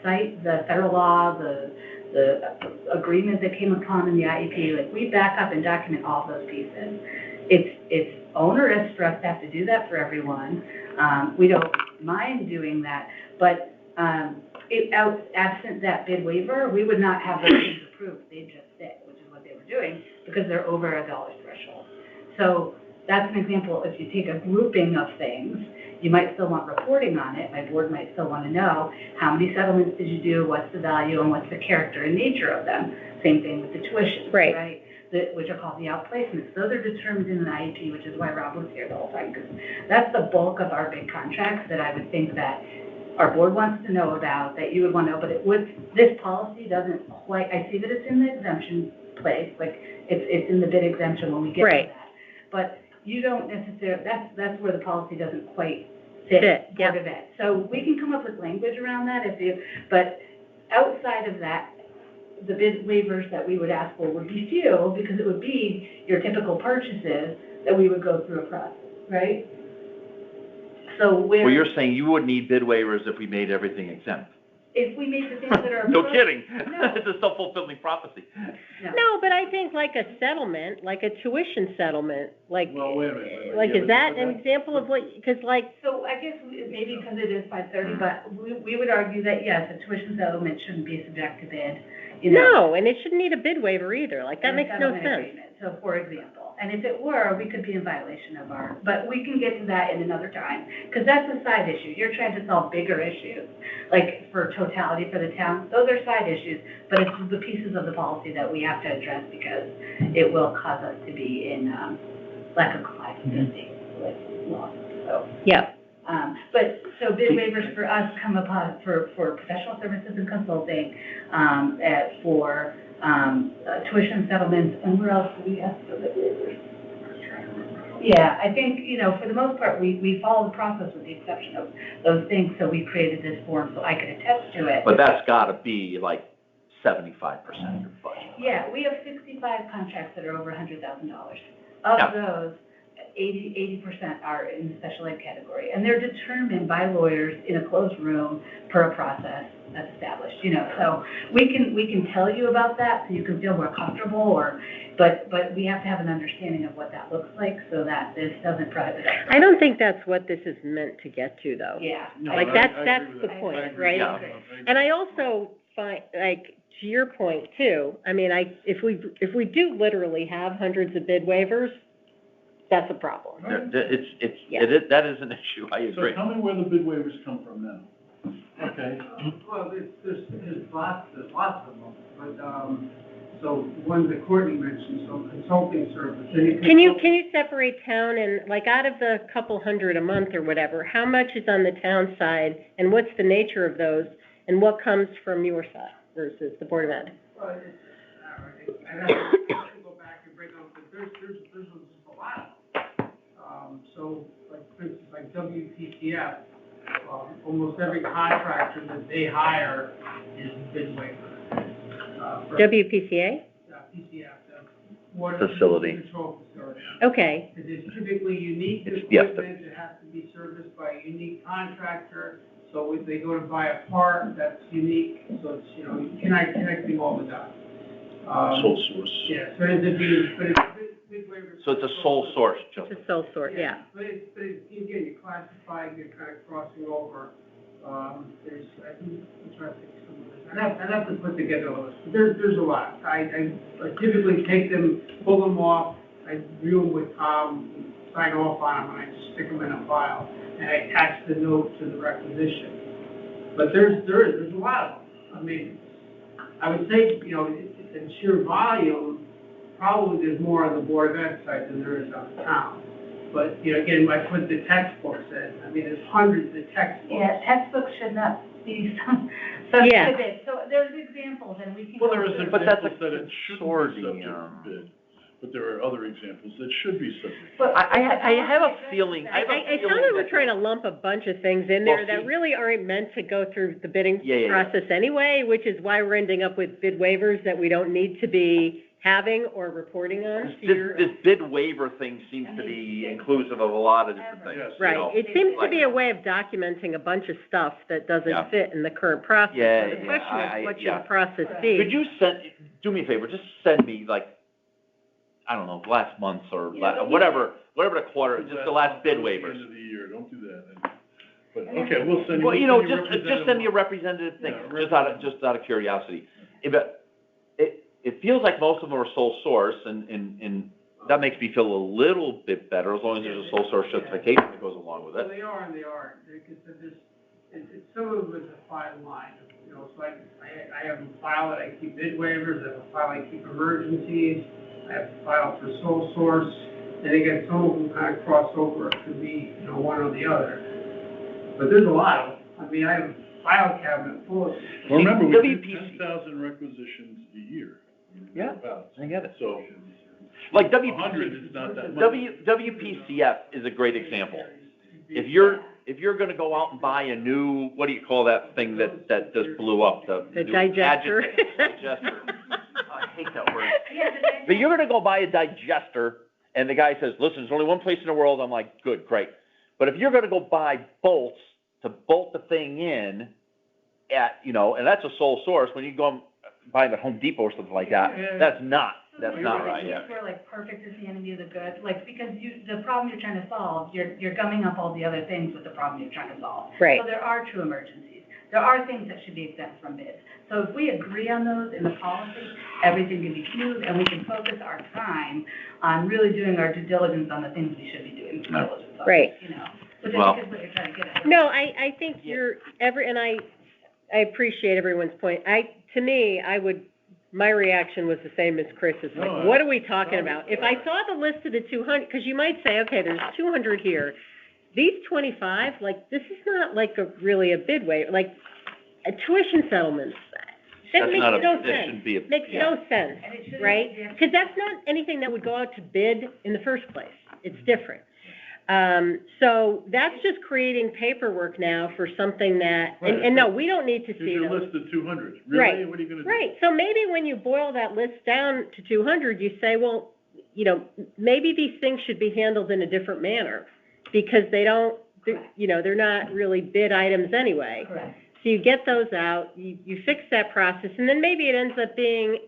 cite the federal law, the agreement that came upon in the IEP. Like, we back up and document all those pieces. It's onerous for us to have to do that for everyone. We don't mind doing that, but absent that bid waiver, we would not have those things approved. They'd just sit, which is what they were doing, because they're over $1 threshold. So that's an example. If you take a grouping of things, you might still want reporting on it. My board might still want to know how many settlements did you do, what's the value, and what's the character and nature of them. Same thing with the tuitions, right? Which are called the outplacements. Those are determined in an IEP, which is why Rob was here the whole time, because that's the bulk of our big contracts that I would think that our board wants to know about, that you would want to know, but this policy doesn't quite, I see that it's in the exemption place, like, it's in the bid exemption when we get to that. But you don't necessarily, that's where the policy doesn't quite fit Board of Ed. So we can come up with language around that but outside of that, the bid waivers that we would ask for would be few, because it would be your typical purchases that we would go through a process, right? So Well, you're saying you would need bid waivers if we made everything exempt? if we made the things that are. No kidding. No. It's a self-fulfilling prophecy. No, but I think like a settlement, like a tuition settlement, like, Well, wait a minute. like, is that an example of what, because like, So I guess maybe because it is 5:30, but we would argue that, yes, a tuition settlement shouldn't be subject to bid, you know. no, and it shouldn't need a bid waiver either, like, that and a makes no settlement sense. agreement. So, for example, and if it were, we could be in violation of but we can get to that in another time, because that's a side issue. You're trying to solve bigger issues, like for totality for the town. Those are side issues, but it's the pieces of the policy that we have to address, because it will cause us to be in lack of compliance with the state law. So. Yeah. But, so bid waivers for us come upon, for professional services and consulting, for tuition settlements, and where else do we ask for bid waivers? Yeah, I think, for the most part, we follow the process with the exception of those things, so we created this form so I could attest to it. But that's gotta be like 75% of your budget. Yeah, we have 65 contracts that are over $100,000. Of those, 80% are in the special ed category, and they're determined by lawyers in a closed room per a process that's established, you know. So we can tell you about that so you can feel more comfortable, but we have to have an understanding of what that looks like so that this doesn't prohibit us. I don't think that's what this is meant to get to, though. Yeah. No, Like, I that's agree with the that. I point, agree. right? Yeah. And I also find, like, to your point too, I mean, if we do literally have hundreds of bid waivers, that's a problem. That is an issue, I So agree. tell me where the bid waivers come from now. Okay, Well, there's lots of them, but, so one that Courtney mentioned, so consulting service. Can you separate town and, like, out of the couple hundred a month or whatever, how much is on the town side, and what's the nature of those, and what comes from your side versus the Board of Ed? Well, I'd have to go back and break down, but there's just a lot of them. So, like, for instance, like WPCF, almost every contractor that they hire is a bid waiver. WPCA? PCF, the Water Facility. Control Facility. Okay, Because it's typically unique Yes. equipment, it has to be serviced by a unique contractor, so if they go to buy a part, that's unique, so it's, you know, you're connecting all the dots. sole source. Yeah, so it's a big waiver. So it's a sole source, it's Justin. a sole source, yeah. But it's, again, you're classifying, you're kind of crossing over, there's, I think, I'm trying to think of some of this. I'd have to put together a list, but there's a lot. I typically take them, pull them off, I review them with Tom, sign off on them, and I just stick them in a file, and I attach the note to the requisition. But there's a lot of them. I mean, I would say, you know, in sheer volume, probably there's more on the Board of Ed side than there is on the town. But, you know, again, I put the textbooks in, I mean, there's hundreds of textbooks. Yeah, textbooks should not be subject Yeah. to bid. So there's examples, and we can. Well, go there is through. But that's examples that it shouldn't be subject to bid, but there are other examples that should be subject. But- I have a feeling, I I have a found feeling that we're that- trying to lump a bunch of things in there Well, that see- really aren't meant to go through the bidding Yeah. process anyway, which is why we're ending up with bid waivers that we don't need to be having or reporting on. So you're- This bid waiver thing seems to be inclusive of a lot of different things, Yes. you Right, know? it seems to like- be a way of documenting a bunch of stuff that Yeah. doesn't fit in the current process. Yeah, So the yeah, question I- is, what should yeah. the process Could be? you do me a favor, just send me, like, I don't know, last month's or whatever the quarter, just the last bid waivers. End of the year, don't do that. But, okay, we'll send you. Well, you know, we'll send just send me a representative thing, Yeah, just out of curiosity. It feels like most of them are sole source, and that makes me feel a little bit better, as long as there's a sole source justification that goes along with Well, it. they are and they aren't, because it's some of it is a fine line, you know, it's like, I have a file that I keep bid waivers, I have a file I keep emergencies, I have a file for sole source, and again, some of them kind of cross over, it could be, you know, one or the other. But there's a lot of them, I mean, I have a file cabinet full of. Well, remember, we do WPC 10,000 requisitions a year. Yeah. About. I get it. So, Like 100 is not that much. WPCF is a great example. If you're gonna go out and buy a new, what do you call that thing that just blew up, The new digester. digester. I hate that word. Yeah, But you're gonna go buy a digester, and the guy says, listen, there's only one place in the world, I'm like, good, great. But if you're gonna go buy bolts to bolt the thing in at, you know, and that's a sole source, when you go and buy them at Home Depot or something like that, that's not right, yeah. We're like, perfect is the enemy of the good, like, because the problem you're trying to solve, you're gumming up all the other things with the problem you're trying to solve. Right. So there are true emergencies. There are things that should be exempt from bids. So if we agree on those in the policy, everything can be smooth, and we can focus our time on really doing our due diligence on the things we should be doing due diligence on. Right. You know, which Well- I think is what you're trying to get at. No, I think and I appreciate everyone's point. My reaction was the same as Chris's, No, like, what are we talking about? If I saw the list of the 200, because you might say, okay, there's 200 here. These 25, like, this is not like really a bid waiver, like, a tuition settlement. That That's makes not no that sense. shouldn't be a. Makes no sense, And it shouldn't- right? yeah. Because that's not anything that would go out to bid in the first place. It's different. So that's just creating paperwork now for something that, Right. and no, we don't need to here's see your those. list of 200. Right. Really? What are you gonna do? Right, so maybe when you boil that list down to 200, you say, well, you know, maybe these things should be handled in a different manner, because they're not really bid items anyway. Correct. So you get those out, you fix that process, and then maybe it ends up being,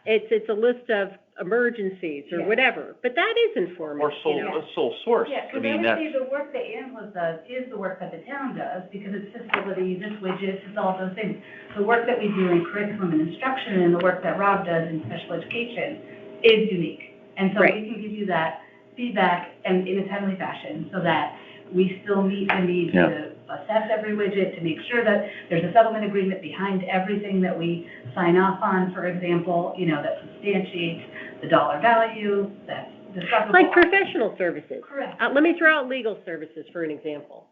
it's a list of emergencies or Yeah. whatever, but that is informative, Or sole source. Yeah, I because I mean, would that's, say the work that Angela's does is the work that the town does, because it's facilities, it's widgets, it's all those things. The work that we do in curriculum and instruction and the work that Rob does in special education is unique. And so Right. we can give you that feedback and in a timely fashion, so that we still meet the need to assess every widget, to make sure that there's a settlement agreement behind everything that we sign off on, for example, you know, that substantiates the dollar value, that's discussable. like professional services. Correct. Let me throw out legal services for an example.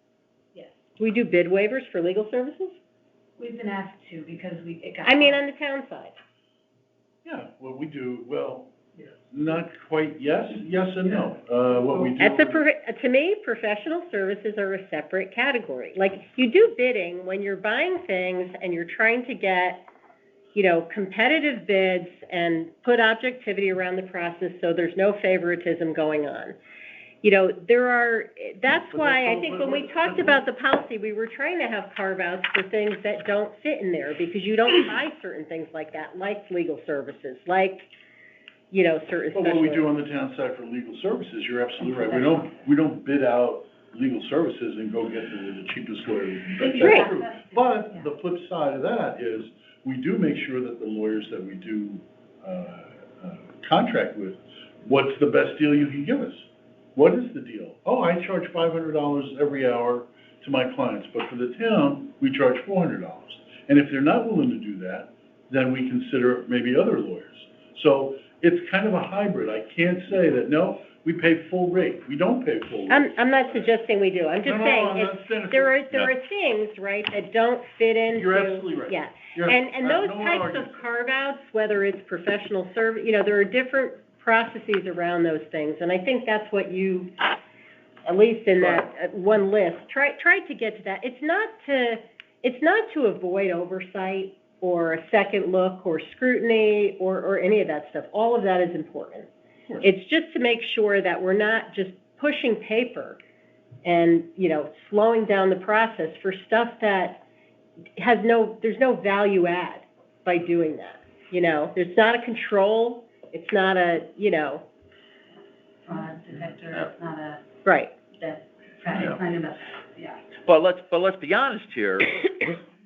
Yes. Do we do bid waivers for legal services? We've been asked to, because it got. I mean, on the town side. Yeah, what we do, well, not quite, yes and no. What we do. To me, professional services are a separate category. Like, you do bidding when you're buying things and you're trying to get, you know, competitive bids and put objectivity around the process so there's no favoritism going on. You know, that's why I think when we talked about the policy, we were trying to have carve-outs for things that don't fit in there, because you don't buy certain things like that, like legal services, like, you know, certain But special. what we do on the town side for legal services, you're absolutely right. We don't bid out legal services and go get the cheapest lawyer. That's Right. true. But the flip side of that is, we do make sure that the lawyers that we do contract with, what's the best deal you can give us? What is the deal? Oh, I charge $500 every hour to my clients, but for the town, we charge $400. And if they're not willing to do that, then we consider maybe other lawyers. So it's kind of a hybrid. I can't say that, no, we pay full rate. We don't pay full rate. I'm not suggesting we do. I'm just No, saying, I'm not saying there are things, right, that don't fit into. You're absolutely right. Yeah. You're- And those no one types argues. of carve-outs, whether it's professional service, you know, there are different processes around those things. And I think that's what you, at least in that one list, tried to get to that. It's not to avoid oversight or a second look or scrutiny or any of that stuff. All of that is important. It's just to make sure that we're not just pushing paper and, you know, slowing down the process for stuff that there's no value add by doing that. You know, there's not a control, it's not a, you know. Fraud detector, it's not a, Right. that's, it's not enough, yeah. but let's be honest here,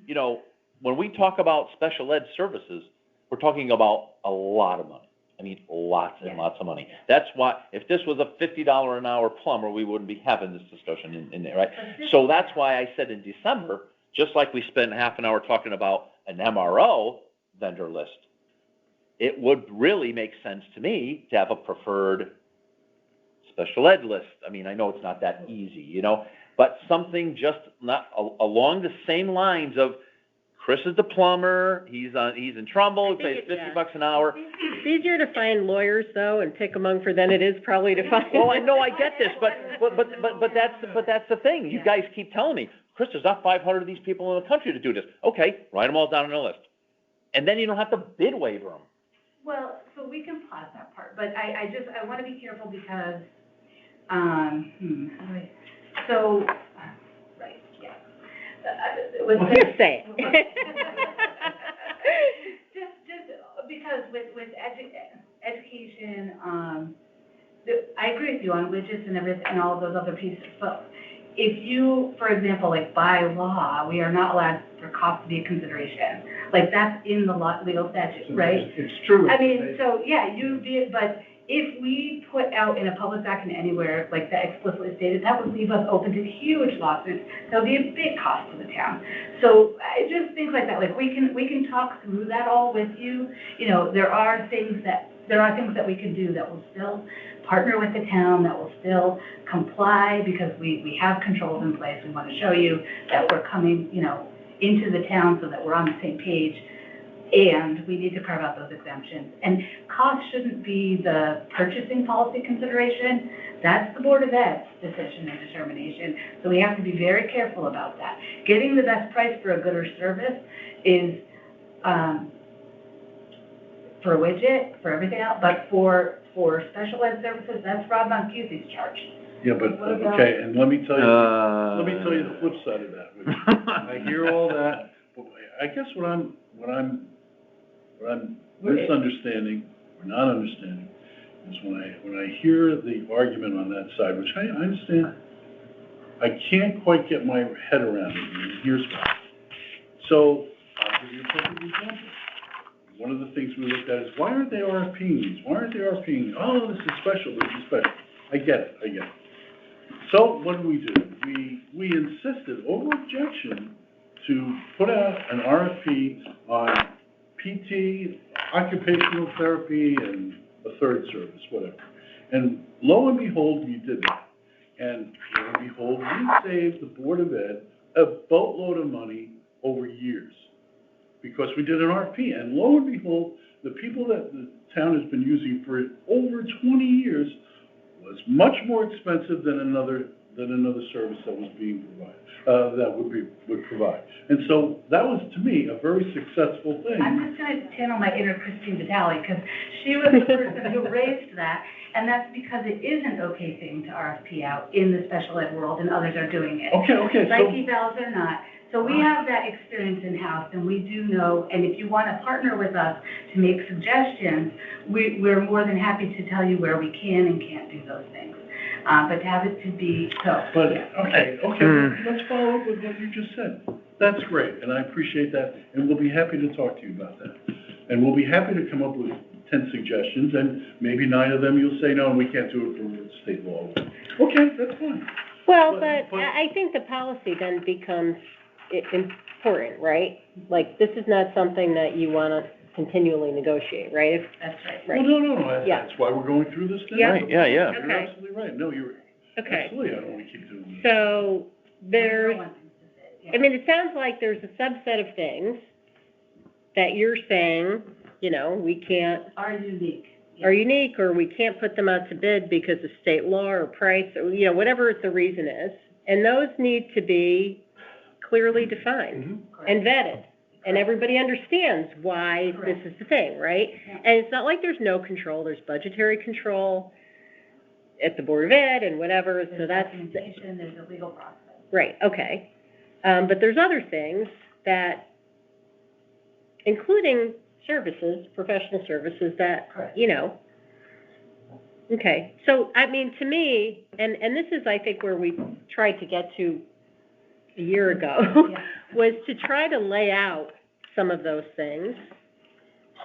you know, when we talk about special ed services, we're talking about a lot of money. I mean, lots and lots of money. That's why, if this was a $50 an hour plumber, we wouldn't be having this discussion in there, right? So that's why I said in December, just like we spent half an hour talking about an MRO vendor list, it would really make sense to me to have a preferred special ed list. I mean, I know it's not that easy, you know, but something just not along the same lines of, Chris is the plumber, he's in Trumbull, he pays $50 an hour. It's easier to find lawyers, though, and pick among for than it is probably to find. Well, I know, I get this, but that's the thing. You guys keep telling me, Chris, there's not 500 of these people in the country to do this. Okay, write them all down on a list. And then you don't have to bid waiver them. Well, so we can pause that part, but I want to be careful because, so, right, yeah. Just say it. Just because with education, I agree with you on widgets and everything, and all of those other pieces, but if you, for example, like by law, we are not allowed for cost to be a consideration. Like, that's in the legal statute, right? It's true. I mean, so, yeah, but if we put out in a public document anywhere, like that explicitly stated, that would leave us open to huge lawsuits. That would be a big cost to the town. So I just think like that, like we can talk through that all with you. You know, there are things that we can do that will still partner with the town, that will still comply, because we have controls in place. We want to show you that we're coming, you know, into the town so that we're on the same page. And we need to carve out those exemptions. And cost shouldn't be the purchasing policy consideration. That's the Board of Ed's decision and determination. So we have to be very careful about that. Getting the best price for a good or service is for a widget, for everything else, but for for special ed services, that's Rob Moncusi's charge. Yeah, but, What about- okay, and let me tell you the flip side of that. Which I hear all that, but I guess what I'm misunderstanding, or not understanding, is when I hear the argument on that side, which I understand, I can't quite get my head around it, and here's why. So, I'll give you a perfect example. One of the things we looked at is, why aren't they RFPing these? Why aren't they RFPing? Oh, this is special. I get it. So, what do? We insisted, over objection, to put out an RFP on PT, occupational therapy, and a third service, whatever. And lo and behold, we did that. And lo and behold, we saved the Board of Ed a boatload of money over years, because we did an RFP. And lo and behold, the people that the town has been using for over 20 years was much more expensive than another service that was being provided, that would provide. And so that was, to me, a very successful thing. I'm just gonna channel my inner Christine Vitale, because she was the person who raised that, and that's because it is an okay thing to RFP out in the special ed world, and others are doing it. Okay, Like evals are not. So we have that experience in-house, and we do know, and if you want to partner with us to make suggestions, we're more than happy to tell you where we can and can't do those things. But to have it to be, so. But, okay, let's follow up with what you just said. That's great, and I appreciate that, and we'll be happy to talk to you about that. And we'll be happy to come up with 10 suggestions, and maybe 9 of them you'll say, no, we can't do it for state law. Okay, that's fine. Well, but I think the policy then becomes important, right? Like, this is not something that you want to continually negotiate, right? That's right. Right. Well, no, Yeah. that's why we're going through this now. Yeah. Right, yeah. You're Okay. absolutely right. No, you're, Okay. absolutely, I don't want to keep doing this. So there's, I don't want things to fit, yeah. I mean, it sounds like there's a subset of things that you're saying, you know, we can't, Are unique. are unique, or we can't put them out to bid because of state law or price, or, you know, whatever the reason is. And those need to be clearly defined and vetted. And everybody understands why this is the thing, right? Yeah. And it's not like there's no control, there's budgetary control at the Board of Ed and whatever, so There's that's, documentation, there's a legal process. right, okay. But there's other things that, including services, professional services that, Correct. you know. Okay, so, I mean, to me, and this is, I think, where we tried to get to a year ago, Yeah. was to try to lay out some of those things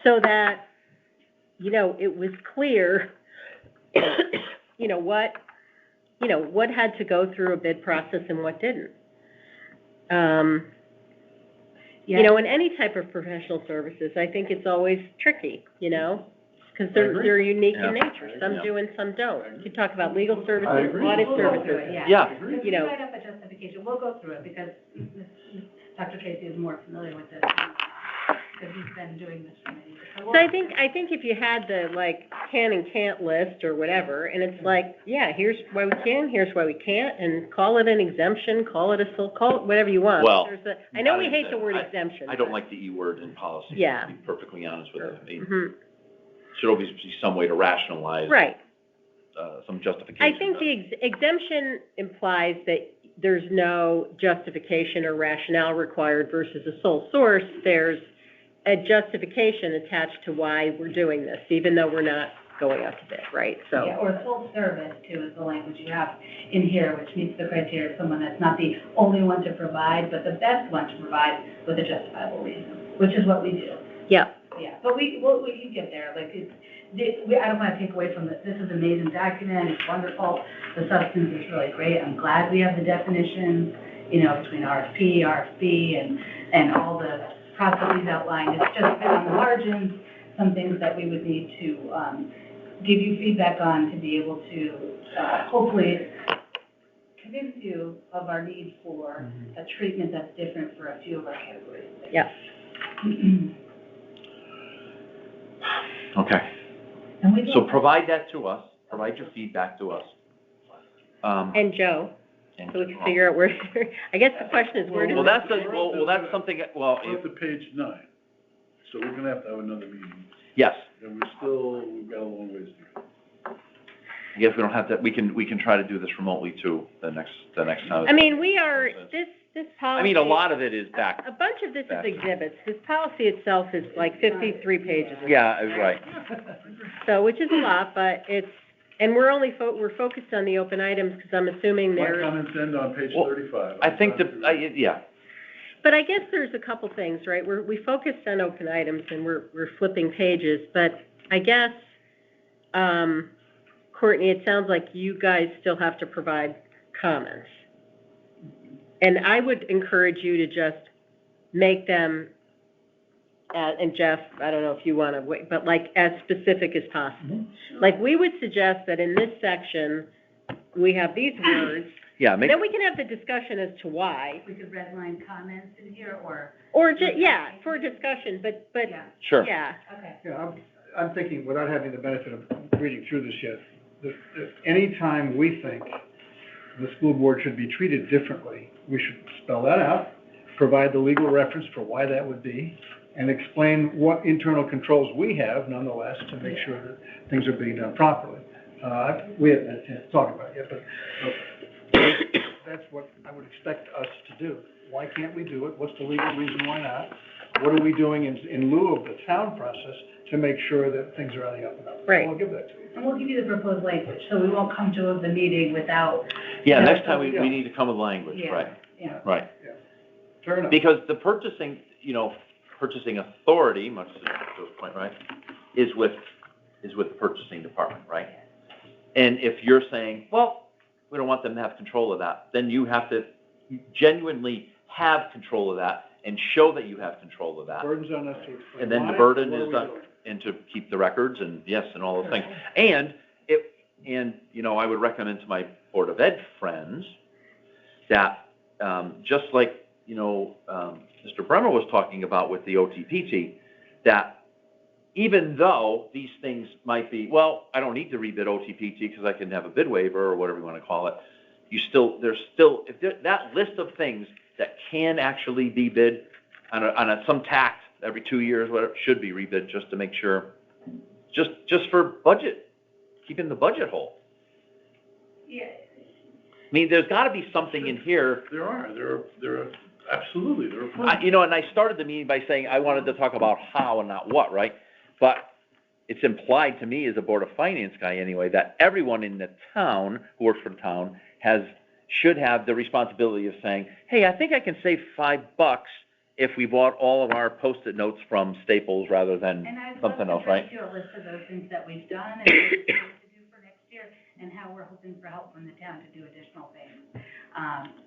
so that, you know, it was clear, you know, what had to go through a bid process and what didn't. You know, in any type of professional services, I think it's always tricky, you know, because they're unique in nature. Some do and some don't. You could talk about legal services, audit We'll go through services. it, yeah. Yeah. If You know. you write up a justification, we'll go through it, because Dr. Tracy is more familiar with this, because he's been doing this for many years. So we'll I go think if you had the, like, can and can't list or whatever, and it's like, yeah, here's why we can, here's why we can't, and call it an exemption, call it whatever you want. Well, I know we hate the word I- exemption. I don't like the E word in policy, Yeah. to be perfectly honest with you. I mean, Mhm. should always be some way to rationalize. Right. Some justification. I think the exemption implies that there's no justification or rationale required versus a sole source. There's a justification attached to why we're doing this, even though we're not going out to bid, right? So. Yeah, or sole service too is the language you have in here, which meets the criteria of someone that's not the only one to provide, but the best one to provide with a justifiable reason, which is what we do. Yeah. Yeah, but we can get there, like, I don't wanna take away from this is an amazing document, it's wonderful, the substance is really great, I'm glad we have the definitions, you know, between RFP, RFB, and all the processes outlined. It's just been on the margins, some things that we would need to, give you feedback on to be able to, hopefully convince you of our need for a treatment that's different for a few of our categories. Yeah. Okay, And we so don't- provide that to us, provide your feedback to us. And Joe, And- so we can figure out where, I guess the question is, where do Well, we? that's something, well, We're up to page 9, so we're gonna have to have another meeting, yes, and we've got a long ways to go. guess we don't have to, we can try to do this remotely too, the next time. I mean, we are, this policy. I mean, a lot of it is back. A bunch of this is exhibits. This policy itself is like 53 pages. Yeah, right. So, which is a lot, but it's, and we're only, we're focused on the open items, because I'm assuming My there's. comments end on page Well, 35. I think yeah. But I guess there's a couple things, right? We focused on open items and we're flipping pages, but I guess, Courtney, it sounds like you guys still have to provide comments. And I would encourage you to just make them, and Jeff, I don't know if you want to wait, but like as specific as possible. Like, we would suggest that in this section, we have these words. Yeah, Then we can have the discussion as to why. We could redline comments in here, or, Yeah, for discussion, but, yeah, Sure. yeah. okay. Yeah, I'm thinking, without having the benefit of reading through this yet, that any time we think the school board should be treated differently, we should spell that out, provide the legal reference for why that would be, and explain what internal controls we have nonetheless to make sure that things are being done properly. We haven't had a chance to talk about it yet, but that's what I would expect us to do. Why can't we do it? What's the legal reason why not? What are we doing in lieu of the town process to make sure that things are on the up and up? Right. I'll give that to you. And we'll give you the proposed language, so we won't come to the meeting without. Yeah, Yeah, next time we yeah. need to come with language, Yeah. right, Yeah. right. Fair enough. Because the purchasing authority, much to Joe's point, right, is with the purchasing department, right? And if you're saying, well, we don't want them to have control of that, then you have to genuinely have control of that and show that you have control of that. Burden's on us to explain. And then the why, burden what are is we on, doing? and to keep the records and yes, and all those things. And I would recommend to my Board of Ed friends that, just like, Mr. Bremer was talking about with the OTPT, that even though these things might be, well, I don't need to rebid OTPT because I can have a bid waiver or whatever you want to call it, that list of things that can actually be bid on some tact every 2 years, whatever, should be rebid just to make sure, just for budget, keeping the budget whole. Yeah. I mean, there's got to be something in here. There are absolutely, there are plenty. And I started the meeting by saying I wanted to talk about how and not what, right? But it's implied to me as a Board of Finance guy anyway, that everyone in the town who works for the town should have the responsibility of saying, hey, I think I can save $5 if we bought all of our Post-it notes from Staples rather than something else, right? And I'd love to bring you a list of those things that we've done and what we're going to do for next year, and how we're hoping for help from the town to do additional things.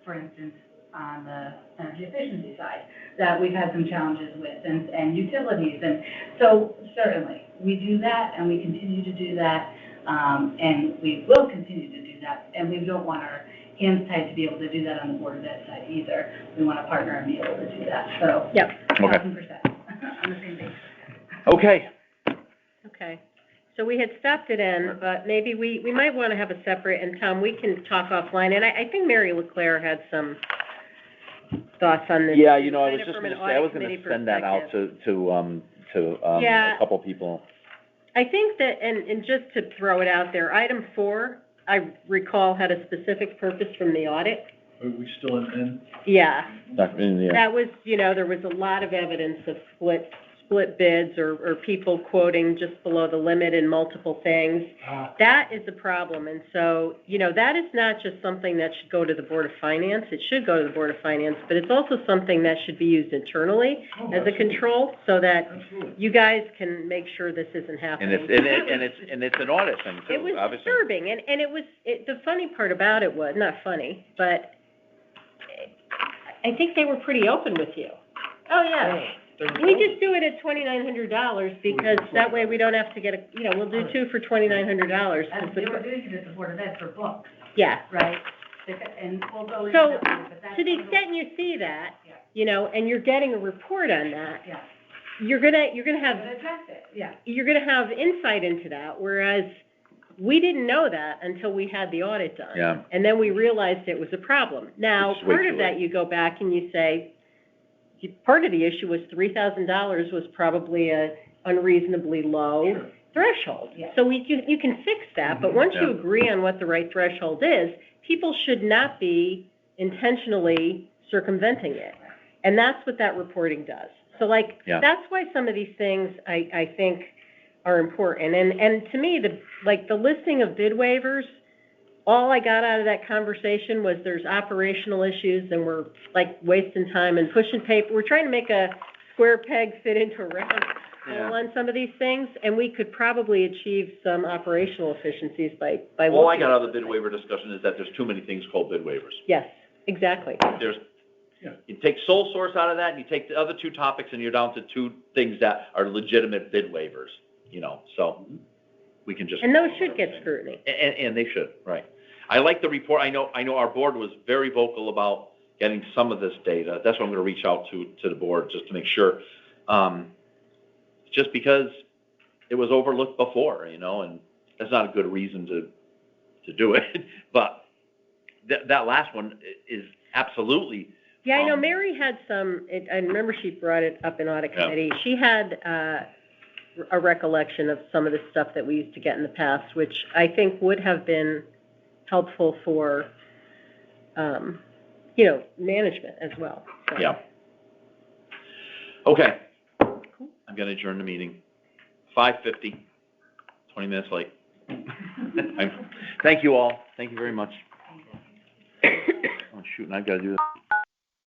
For instance, on the energy efficiency side, that we've had some challenges with, and utilities, and so certainly, we do that, and we continue to do that, and we will continue to do that, and we don't want our hands tied to be able to do that on the Board of Ed side either. We want to partner and be able to do that, so. Yep. Okay. 1,000%, on the same page. Okay. Okay. So we had stopped it in, but maybe we might want to have a separate, and Tom, we can talk offline, and I think Mary LeClaire had some thoughts on this. Yeah, I kind was of just from an going to say, I was going audit to send that out perspective. to Yeah. a couple people. I think that, and just to throw it out there, item 4, I recall had a specific purpose from the audit. Are we still in? Yeah. Yeah. That was, there was a lot of evidence of split bids or people quoting just below the limit in multiple things. That is a problem. And so, that is not just something that should go to the Board of Finance. It should go to the Board of Finance, but it's also something that should be used internally as a control so that you guys can make sure this isn't happening. And it's an audit thing too, It was obviously. disturbing, and the funny part about it was, not funny, but I think they were pretty open with you. Oh, yeah. We just do it at $2,900 because that way we don't have to get we'll do 2 for $2,900. And they were doing it at the Board of Ed for books, Yeah. right? And we'll go into So, that later, but that's. to the extent you see that, and you're getting a report on that, Yeah. you're gonna have, But address it, yeah. you're gonna have insight into that, whereas we didn't know that until we had the audit done. Yeah. And then we realized it was a problem. Now, It's way part too of that, late. you go back and you say, part of the issue was $3,000 was probably unreasonably low. Sure. threshold. Yeah. So you can fix that, but once you Yeah. agree on what the right threshold is, people should not be intentionally circumventing it. And that's what that reporting does. So like, Yeah. that's why some of these things I think are important. And to me, the listing of bid waivers, all I got out of that conversation was there's operational issues and we're like wasting time and pushing paper. We're trying to make a square peg fit into a round hole on some of these things, and we could probably achieve some operational efficiencies by All I looking got at out of the bid something. waiver discussion is that there's too many things called bid waivers. Yes, exactly. There's, Yeah. you take sole source out of that, and you take the other two topics, and you're down to two things that are legitimate bid waivers, so we can just. And those should get scrutiny. And they should, right. I like the report. I know our board was very vocal about getting some of this data. That's why I'm gonna reach out to the board, just to make sure. Just because it was overlooked before, and that's not a good reason to do it. But that last one is absolutely. Yeah, I know Mary had I remember she brought it up in audit committee. She had, a recollection of some of the stuff that we used to get in the past, which I think would have been helpful for, management as well. So. Yeah. Okay. I'm gonna adjourn the meeting. 5:50, 20 minutes late. Thank you all. Thank you very much. Oh, shoot, and I've gotta do this.